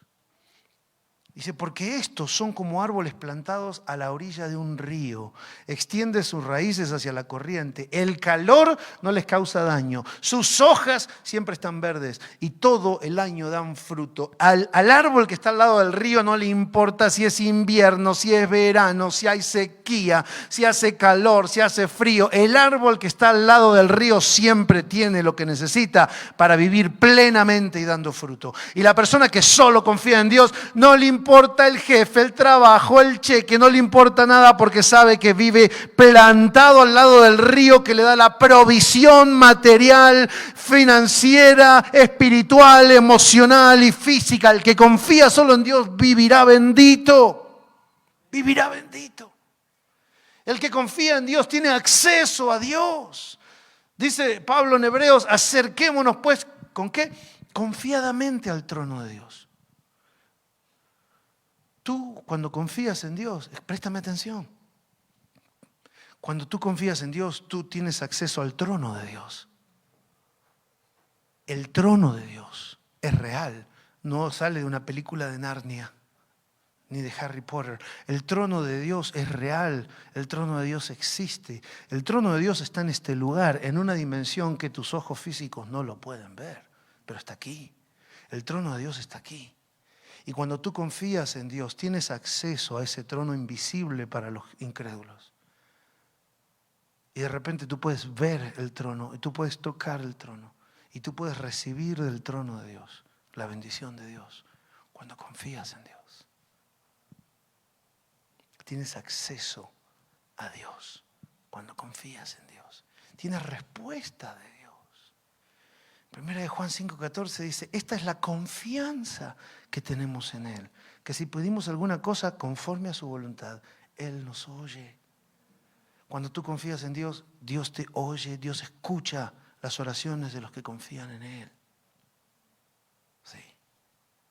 Dice, porque estos son como árboles plantados a la orilla de un río. Extiende sus raíces hacia la corriente. El calor no les causa daño. Sus hojas siempre están verdes y todo el año dan fruto. Al árbol que está al lado del río no le importa si es invierno, si es verano, si hay sequía, si hace calor, si hace frío. El árbol que está al lado del río siempre tiene lo que necesita para vivir plenamente y dando fruto. Y la persona que solo confía en Dios, no le importa el jefe, el trabajo, el cheque, no le importa nada porque sabe que vive plantado al lado del río que le da la provisión material, financiera, espiritual, emocional y física. El que confía solo en Dios vivirá bendito. Vivirá bendito. El que confía en Dios tiene acceso a Dios. Dice Pablo en Hebreos, acerquémonos pues, ¿con qué? Confiadamente al trono de Dios. Tú, cuando confías en Dios, préstame atención. Cuando tú confías en Dios, tú tienes acceso al trono de Dios. El trono de Dios es real. No sale de una película de Narnia, ni de Harry Potter. El trono de Dios es real. El trono de Dios existe. El trono de Dios está en este lugar, en una dimensión que tus ojos físicos no lo pueden ver, pero está aquí. El trono de Dios está aquí. Y cuando tú confías en Dios, tienes acceso a ese trono invisible para los incrédulos. Y de repente tú puedes ver el trono, y tú puedes tocar el trono, y tú puedes recibir del trono de Dios la bendición de Dios cuando confías en Dios. Tienes acceso a Dios cuando confías en Dios. Tienes respuesta de Dios. Primera de Juan 5:14 dice, esta es la confianza que tenemos en Él, que si pedimos alguna cosa conforme a su voluntad, Él nos oye. Cuando tú confías en Dios, Dios te oye, Dios escucha las oraciones de los que confían en Él. Sí.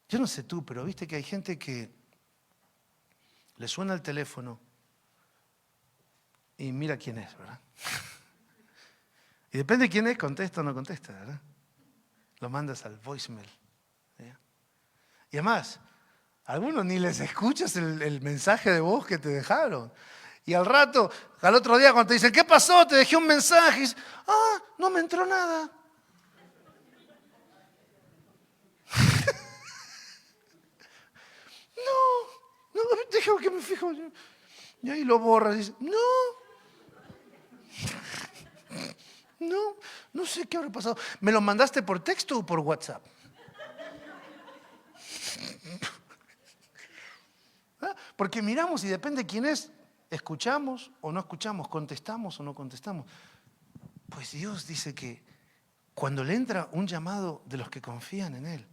Yo no sé tú, pero viste que hay gente que le suena el teléfono y mira quién es, ¿verdad? Y depende de quién es, contesta o no contesta, ¿verdad? Lo mandas al voicemail. ¿Sí? Y además, a algunos ni les escuchas el mensaje de voz que te dejaron. Y al rato, al otro día cuando te dicen, ¿qué pasó? Te dejé un mensaje. Y dices, no me entró nada. No, déjame que me fijo. Y ahí lo borras y dices, no sé qué habrá pasado. ¿Me lo mandaste por texto o por WhatsApp? Porque miramos y depende de quién es, escuchamos o no escuchamos, contestamos o no contestamos. Pues Dios dice que cuando le entra un llamado de los que confían en Él,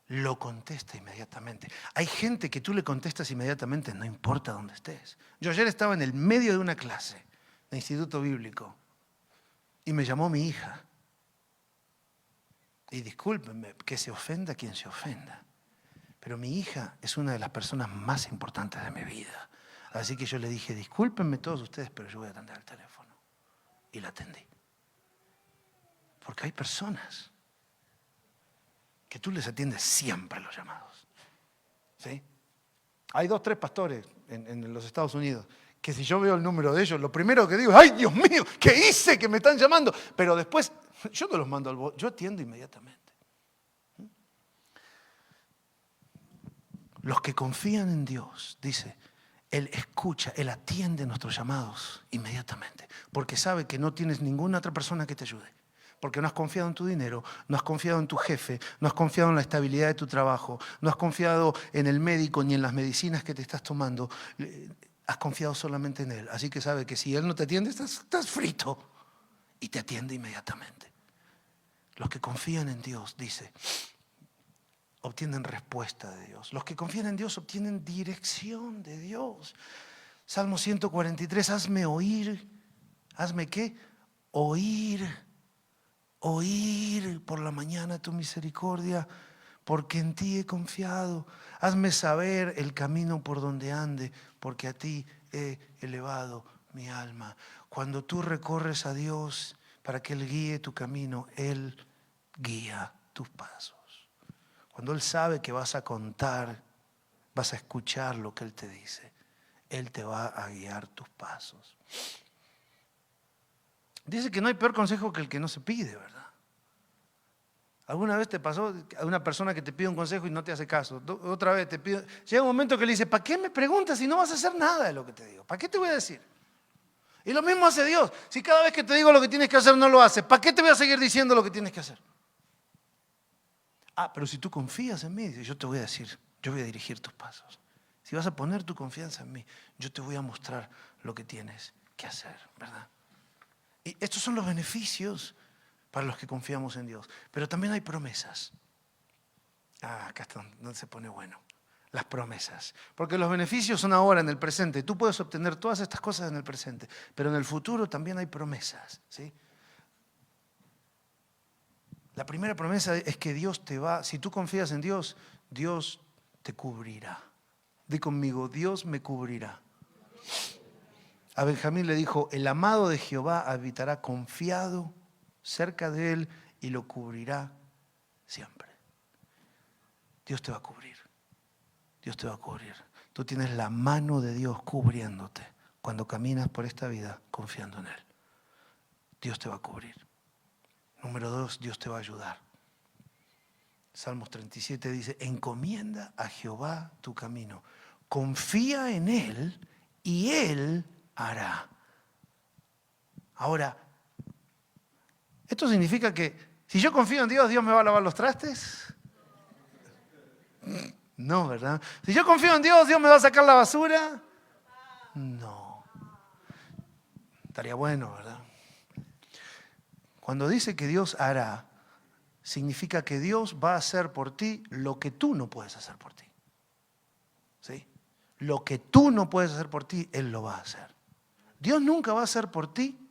lo contesta inmediatamente. Hay gente que tú le contestas inmediatamente, no importa dónde estés. Yo ayer estaba en el medio de una clase de instituto bíblico y me llamó mi hija. Y discúlpenme, que se ofenda quien se ofenda. Pero mi hija es una de las personas más importantes de mi vida. Así que yo le dije, discúlpenme todos ustedes, pero yo voy a atender el teléfono. Y la atendí. Porque hay personas que tú les atiendes siempre los llamados. ¿Sí? Hay 2, 3 pastores en los Estados Unidos que si yo veo el número de ellos, lo primero que digo es, ¡ay, Dios mío! ¿Qué hice que me están llamando? Pero después, yo no los mando al voz, yo atiendo inmediatamente. Los que confían en Dios, dice, Él escucha, Él atiende nuestros llamados inmediatamente, porque sabe que no tienes ninguna otra persona que te ayude. Porque no has confiado en tu dinero, no has confiado en tu jefe, no has confiado en la estabilidad de tu trabajo, no has confiado en el médico ni en las medicinas que te estás tomando. Has confiado solamente en Él. Así que sabe que si Él no te atiende, estás frito. Y te atiende inmediatamente. Los que confían en Dios, dice, obtienen respuesta de Dios. Los que confían en Dios obtienen dirección de Dios. Salmo 143, hazme oír. ¿Hazme qué? Oír por la mañana tu misericordia, porque en ti he confiado. Hazme saber el camino por donde ande, porque a ti he elevado mi alma. Cuando tú recorres a Dios para que Él guíe tu camino, Él guía tus pasos. Cuando Él sabe que vas a contar Vas a escuchar lo que Él te dice. Él te va a guiar tus pasos. Dice que no hay peor consejo que el que no se pide, ¿verdad? ¿Alguna vez te pasó a una persona que te pide un consejo y no te hace caso? Otra vez te pide. Llega un momento que le dice, ¿para qué me preguntas si no vas a hacer nada de lo que te digo? ¿Para qué te voy a decir? Y lo mismo hace Dios. Si cada vez que te digo lo que tienes que hacer no lo haces, ¿para qué te voy a seguir diciendo lo que tienes que hacer? Pero si tú confías en mí, yo te voy a decir, yo voy a dirigir tus pasos. Si vas a poner tu confianza en mí, yo te voy a mostrar lo que tienes que hacer, ¿verdad? Y estos son los beneficios para los que confiamos en Dios. Pero también hay promesas. Acá está donde se pone bueno. Las promesas. Porque los beneficios son ahora, en el presente. Tú puedes obtener todas estas cosas en el presente. Pero en el futuro también hay promesas, ¿sí? La primera promesa es que Dios te va, si tú confías en Dios, Dios te cubrirá. Di conmigo, Dios me cubrirá. A Benjamín le dijo, el amado de Jehová habitará confiado cerca de él y lo cubrirá siempre. Dios te va a cubrir. Dios te va a cubrir. Tú tienes la mano de Dios cubriéndote cuando caminas por esta vida confiando en Él. Dios te va a cubrir. Número 2, Dios te va a ayudar. Salmos 37 dice, encomienda a Jehová tu camino. Confía en Él y Él hará. Ahora, ¿esto significa que si yo confío en Dios, Dios me va a lavar los trastes? No, ¿verdad? Si yo confío en Dios, ¿Dios me va a sacar la basura? No. Estaría bueno, ¿verdad? Cuando dice que Dios hará, significa que Dios va a hacer por ti lo que tú no puedes hacer por ti. ¿Sí? Lo que tú no puedes hacer por ti, Él lo va a hacer. Dios nunca va a hacer por ti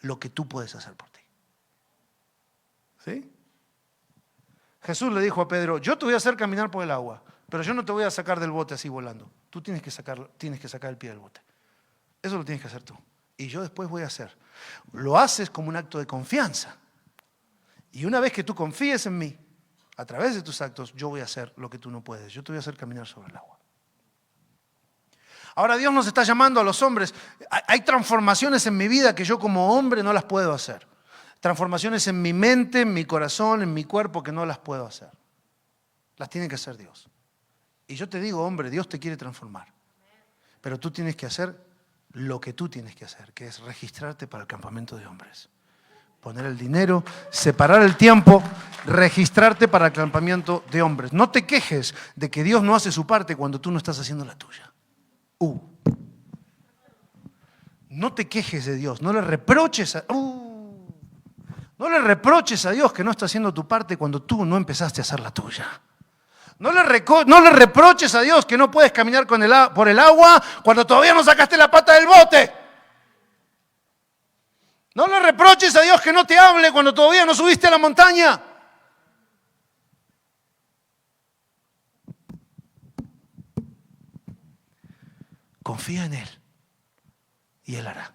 lo que tú puedes hacer por ti. ¿Sí? Jesús le dijo a Pedro, yo te voy a hacer caminar por el agua, pero yo no te voy a sacar del bote así volando. Tú tienes que sacar el pie del bote. Eso lo tienes que hacer tú. Y yo después voy a hacer. Lo haces como un acto de confianza. Y una vez que tú confíes en mí, a través de tus actos, yo voy a hacer lo que tú no puedes. Yo te voy a hacer caminar sobre el agua. Ahora Dios nos está llamando a los hombres. Hay transformaciones en mi vida que yo como hombre no las puedo hacer. Transformaciones en mi mente, en mi corazón, en mi cuerpo que no las puedo hacer. Las tiene que hacer Dios. Y yo te digo, hombre, Dios te quiere transformar. Pero tú tienes que hacer lo que tú tienes que hacer, que es registrarte para el campamento de hombres. Poner el dinero, separar el tiempo, registrarte para el campamento de hombres. No te quejes de que Dios no hace su parte cuando tú no estás haciendo la tuya. No te quejes de Dios, no le reproches no le reproches a Dios que no está haciendo tu parte cuando tú no empezaste a hacer la tuya. No le reproches a Dios que no puedes caminar por el agua cuando todavía no sacaste la pata del bote. No le reproches a Dios que no te hable cuando todavía no subiste a la montaña. Confía en Él y Él hará.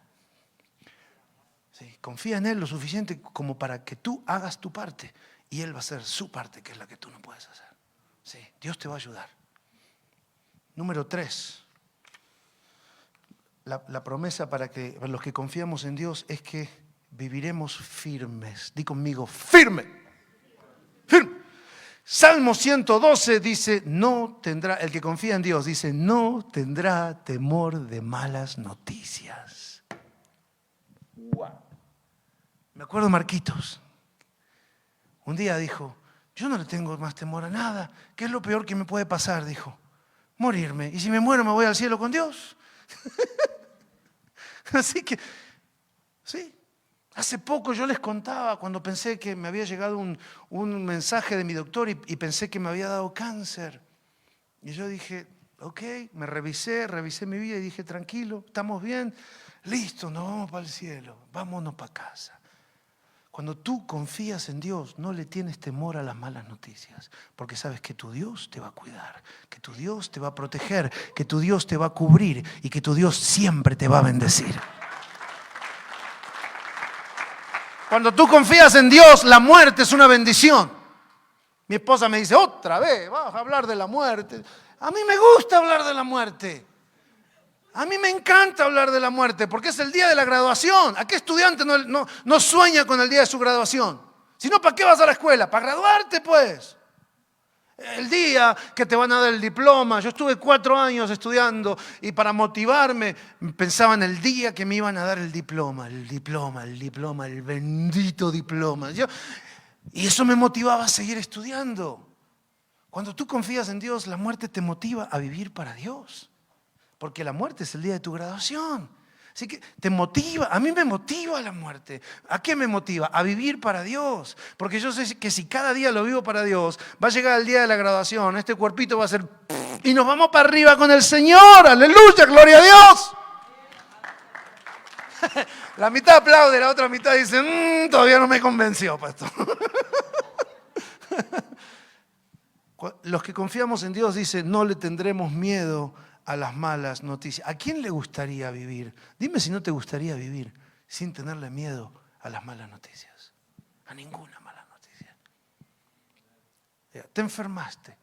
Sí, confía en Él lo suficiente como para que tú hagas tu parte y Él va a hacer su parte, que es la que tú no puedes hacer. Sí, Dios te va a ayudar. Número 3. La promesa para los que confiamos en Dios es que viviremos firmes. Di conmigo, firme. Firme. Salmo 112 dice, el que confía en Dios dice, no tendrá temor de malas noticias. Wow. Me acuerdo Marquitos. Un día dijo, yo no le tengo más temor a nada. ¿Qué es lo peor que me puede pasar? Dijo, morirme. Y si me muero me voy al cielo con Dios. Así que, sí. Hace poco yo les contaba cuando pensé que me había llegado un mensaje de mi doctor y pensé que me había dado cáncer. Y yo dije, ok, revisé mi vida y dije, tranquilo, estamos bien, listo, nos vamos para el cielo, vámonos para casa. Cuando tú confías en Dios, no le tienes temor a las malas noticias, porque sabes que tu Dios te va a cuidar, que tu Dios te va a proteger, que tu Dios te va a cubrir y que tu Dios siempre te va a bendecir. Cuando tú confías en Dios, la muerte es una bendición. Mi esposa me dice, otra vez, vas a hablar de la muerte. A mí me gusta hablar de la muerte. A mí me encanta hablar de la muerte porque es el día de la graduación. ¿A qué estudiante no sueña con el día de su graduación? Si no, ¿para qué vas a la escuela? Para graduarte, pues. El día que te van a dar el diploma. Yo estuve 4 años estudiando y para motivarme pensaba en el día que me iban a dar el diploma, el bendito diploma. Y eso me motivaba a seguir estudiando. Cuando tú confías en Dios, la muerte te motiva a vivir para Dios. Porque la muerte es el día de tu graduación. Así que te motiva, a mí me motiva la muerte. ¿A qué me motiva? A vivir para Dios. Porque yo sé que si cada día lo vivo para Dios, va a llegar el día de la graduación, este cuerpito va a ser y nos vamos para arriba con el Señor. ¡Aleluya! ¡Gloria a Dios! La mitad aplaude, la otra mitad dice, todavía no me convenció, pastor. Los que confiamos en Dios dicen, no le tendremos miedo a las malas noticias. ¿A quién le gustaría vivir? Dime si no te gustaría vivir sin tenerle miedo a las malas noticias. A ninguna mala noticia. Te enfermaste.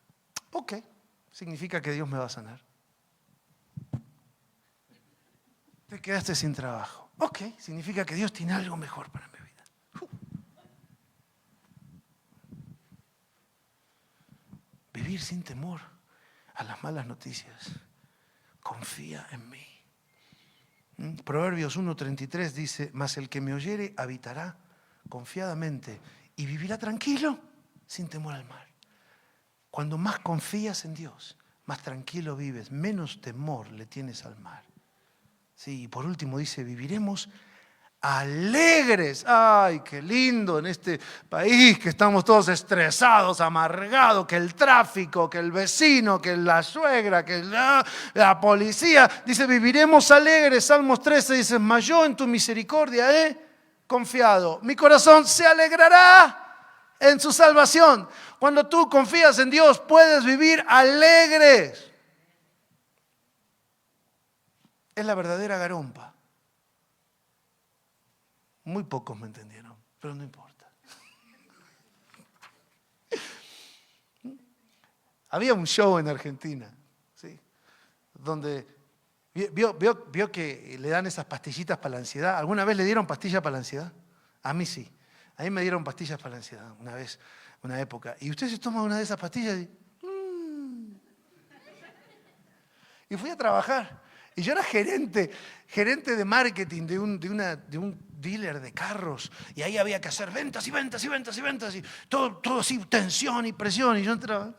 Ok, significa que Dios me va a sanar. Te quedaste sin trabajo. Ok, significa que Dios tiene algo mejor para mi vida. Vivir sin temor a las malas noticias. Confía en mí. Proverbios 1:33 dice, mas el que me oyere habitará confiadamente y vivirá tranquilo sin temor al mal. Cuando más confías en Dios, más tranquilo vives, menos temor le tienes al mal. Sí, y por último dice, viviremos alegres. Ay, qué lindo en este país que estamos todos estresados, amargados, que el tráfico, que el vecino, que la suegra, que la policía. Dice, viviremos alegres. Salmos 13 dice, mas yo en tu misericordia he confiado. Mi corazón se alegrará en su salvación. Cuando tú confías en Dios, puedes vivir alegres. Es la verdadera garompa. Muy pocos me entendieron, pero no importa. Había un show en Argentina, ¿sí? Donde vio que le dan esas pastillitas para la ansiedad. ¿Alguna vez le dieron pastillas para la ansiedad? A mí sí. A mí me dieron pastillas para la ansiedad una vez, una época. Y usted se toma una de esas pastillas y fui a trabajar. Y yo era gerente de marketing de un dealer de carros. Y ahí había que hacer ventas y ventas y ventas y ventas. Y todo así, tensión y presión. Y yo entraba.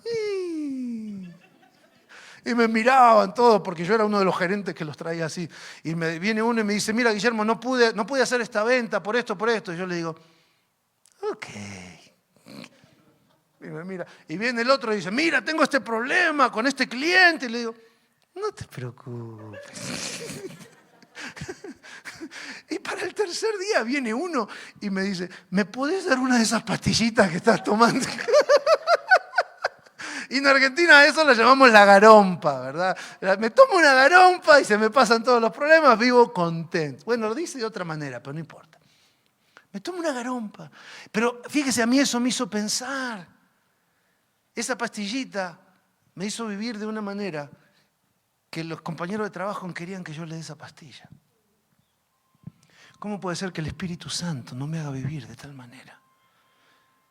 Y me miraban todos porque yo era uno de los gerentes que los traía así. Y viene uno y me dice, mira, Guillermo, no pude hacer esta venta por esto. Y yo le digo, ok. Y me mira. Y viene el otro y dice, mira, tengo este problema con este cliente. Y le digo, no te preocupes. Y para el tercer día viene uno y me dice, ¿me podés dar una de esas pastillitas que estás tomando? Y en Argentina a eso lo llamamos la garompa, ¿verdad? Me tomo una garompa y se me pasan todos los problemas, vivo contento. Bueno, lo dice de otra manera, pero no importa. Me tomo una garompa. Pero fíjese, a mí eso me hizo pensar. Esa pastillita me hizo vivir de una manera que los compañeros de trabajo querían que yo le dé esa pastilla. ¿Cómo puede ser que el Espíritu Santo no me haga vivir de tal manera?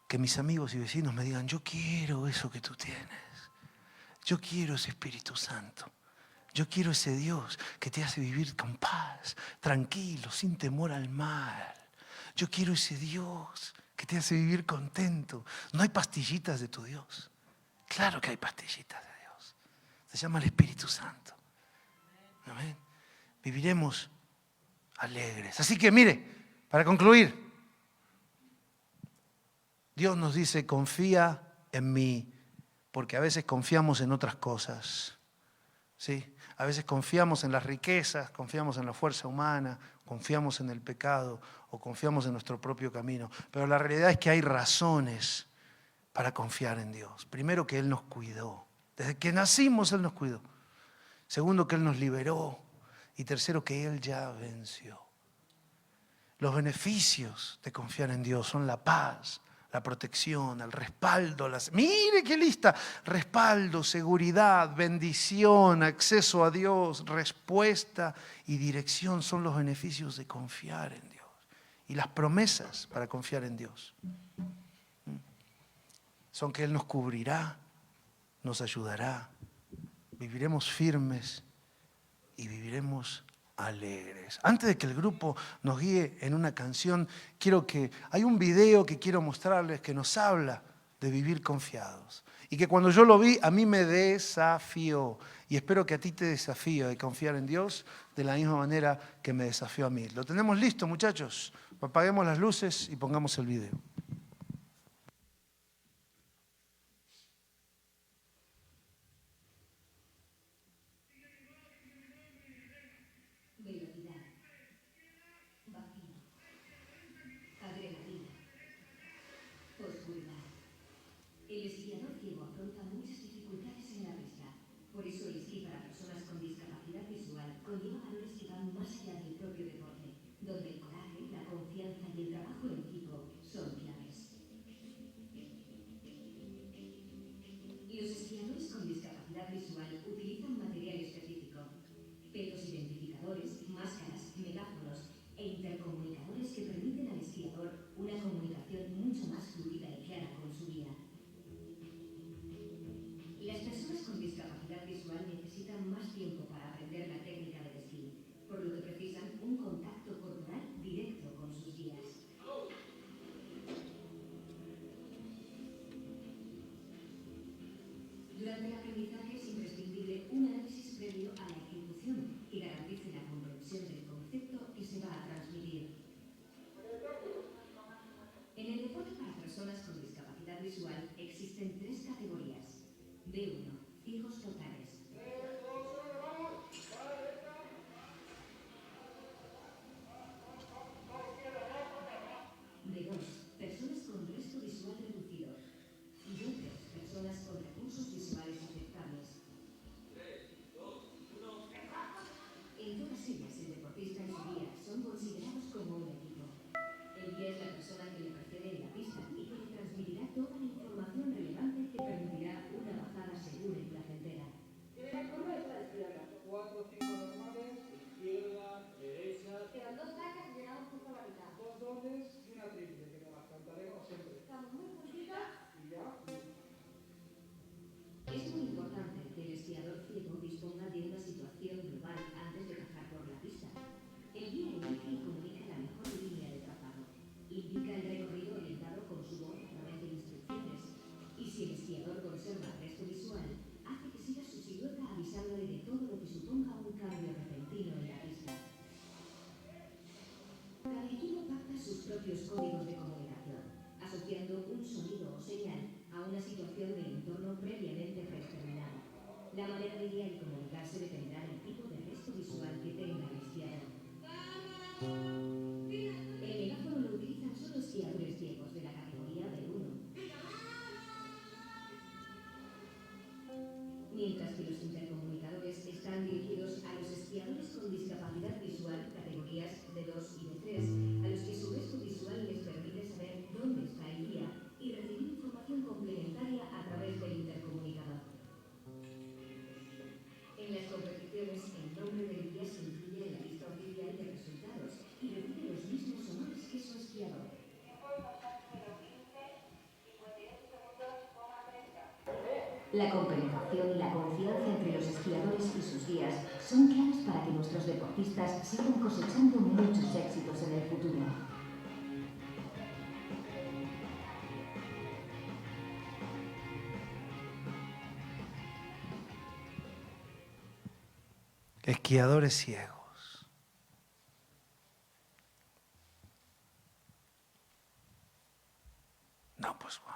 Que mis amigos y vecinos me digan, yo quiero eso que tú tienes. Yo quiero ese Espíritu Santo. Yo quiero ese Dios que te hace vivir con paz, tranquilo, sin temor al mal. Yo quiero ese Dios que te hace vivir contento. No hay pastillitas de tu Dios. Claro que hay pastillitas de Dios. Se llama el Espíritu Santo. Amén. Viviremos alegres. Así que mire, para concluir, Dios nos dice, confía en mí, porque a veces confiamos en otras cosas. ¿Sí? A veces confiamos en las riquezas, confiamos en la fuerza humana, confiamos en el pecado o confiamos en nuestro propio camino. Pero la realidad es que hay razones para confiar en Dios. Primero, que Él nos cuidó. Desde que nacimos Él nos cuidó. Segundo, que Él nos liberó. Y tercero, que Él ya venció. Los beneficios de confiar en Dios son la paz, la protección, el respaldo, mire qué lista, respaldo, seguridad, bendición, acceso a Dios, respuesta y dirección son los beneficios de confiar en Dios y las promesas para confiar en Dios. Son que Él nos cubrirá, nos ayudará, viviremos firmes y viviremos alegres. Antes de que el grupo nos guíe en una canción, hay un video que quiero mostrarles que nos habla de vivir confiados. Y que cuando yo lo vi, a mí me desafió. Y espero que a ti te desafíe de confiar en Dios de la misma manera que me desafió a mí. ¿Lo tenemos listo, muchachos? Apaguemos las luces y pongamos el video. El esquiador ciego afronta muchas dificultades en la pista. Por eso el esquí para personas con discapacidad visual conlleva valores que van más allá del propio deporte, donde el coraje, la confianza y el trabajo en equipo son claves. Los esquiadores con discapacidad visual utilizan material específico, pelos identificadores, máscaras, megáfonos e intercomunicadores que permiten al esquiador una comunicación mucho más fluida y clara con su guía. Las personas con discapacidad visual necesitan más tiempo para aprender la técnica del esquí, por lo que precisan un contacto corporal directo con sus guías. Durante el aprendizaje es imprescindible un análisis previo a la ejecución que garantice la comprensión del concepto que se va a transmitir. En el deporte para personas con discapacidad visual existen 3 categorías. B1, ciegos totales. B2, personas con resto visual reducido. B3, personas con recursos visuales aceptables. 3, 2, 1. En todas ellas, el deportista y su guía son considerados como un equipo. El guía es la persona que le precede en la pista y que le transmitirá toda la información relevante que permitirá una bajada segura y placentera. ¿Tiene curva esta izquierda? 4 o 5 normales, izquierda, derecha. Pero 2 sacas y llegamos justo a la mitad. 2 dobles y una triple, que nos las cantaremos siempre. Estamos muy juntitas y ya. Es muy importante que el esquiador ciego disponga de una situación global antes de bajar por la pista. El guía indica y comunica la mejor línea de trazado. Indica el recorrido orientado con su voz a través de instrucciones. Y si el esquiador conserva el resto visual, hace que siga su silueta avisándole de todo lo que suponga un cambio repentino en la pista. Cada equipo pacta sus propios códigos de comunicación, asociando un sonido o señal a una situación del entorno previamente predeterminada. La manera de guiar y comunicarse dependerá del tipo de resto visual que tenga el esquiador. El megáfono lo utilizan solo esquiadores ciegos de la categoría B1. Mientras que los intercomunicadores están dirigidos a los esquiadores con discapacidad visual, categorías D2 y D3, a los que su resto visual les permite saber dónde está el guía y recibir información complementaria a través del intercomunicador. En las competiciones, el nombre del guía se incluye en la lista oficial de resultados y recibe los mismos honores que su esquiador. La compenetración y la confianza entre los esquiadores y sus guías son claves para que nuestros deportistas sigan cosechando muchos éxitos en el futuro. Esquiadores ciegos. No, pues wow.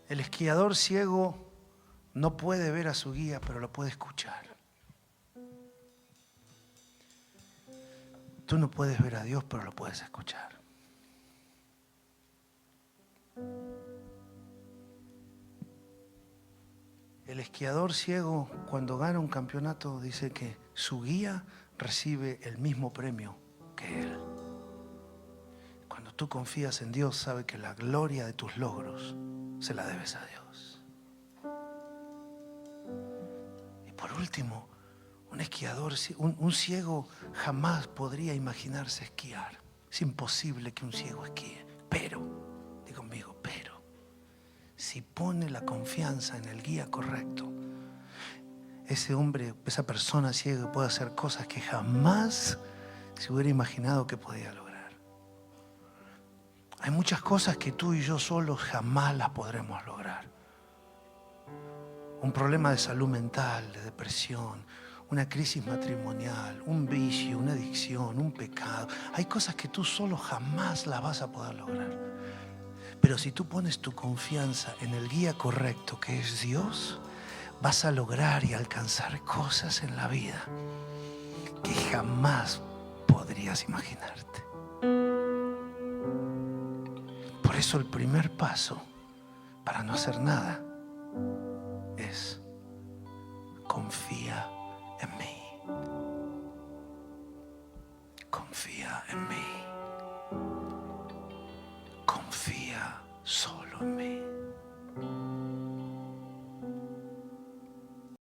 El esquiador ciego no puede ver a su guía, pero lo puede escuchar. Tú no puedes ver a Dios, pero lo puedes escuchar. El esquiador ciego, cuando gana un campeonato, dice que su guía recibe el mismo premio que él. tú confías en Dios, sabe que la gloria de tus logros se la debes a Dios. Y por último, un esquiador, un ciego jamás podría imaginarse esquiar. Es imposible que un ciego esquíe. Pero, di conmigo, pero, si pone la confianza en el guía correcto, ese hombre, esa persona ciega puede hacer cosas que jamás se hubiera imaginado que podía lograr. Hay muchas cosas que tú y yo solos jamás las podremos lograr. Un problema de salud mental, de depresión, una crisis matrimonial, un vicio, una adicción, un pecado. Hay cosas que tú solo jamás las vas a poder lograr. Pero si tú pones tu confianza en el guía correcto, que es Dios, vas a lograr y alcanzar cosas en la vida que jamás podrías imaginarte. Por eso el primer paso para no hacer nada es: confía en mí. Confía en mí. Confía solo en mí.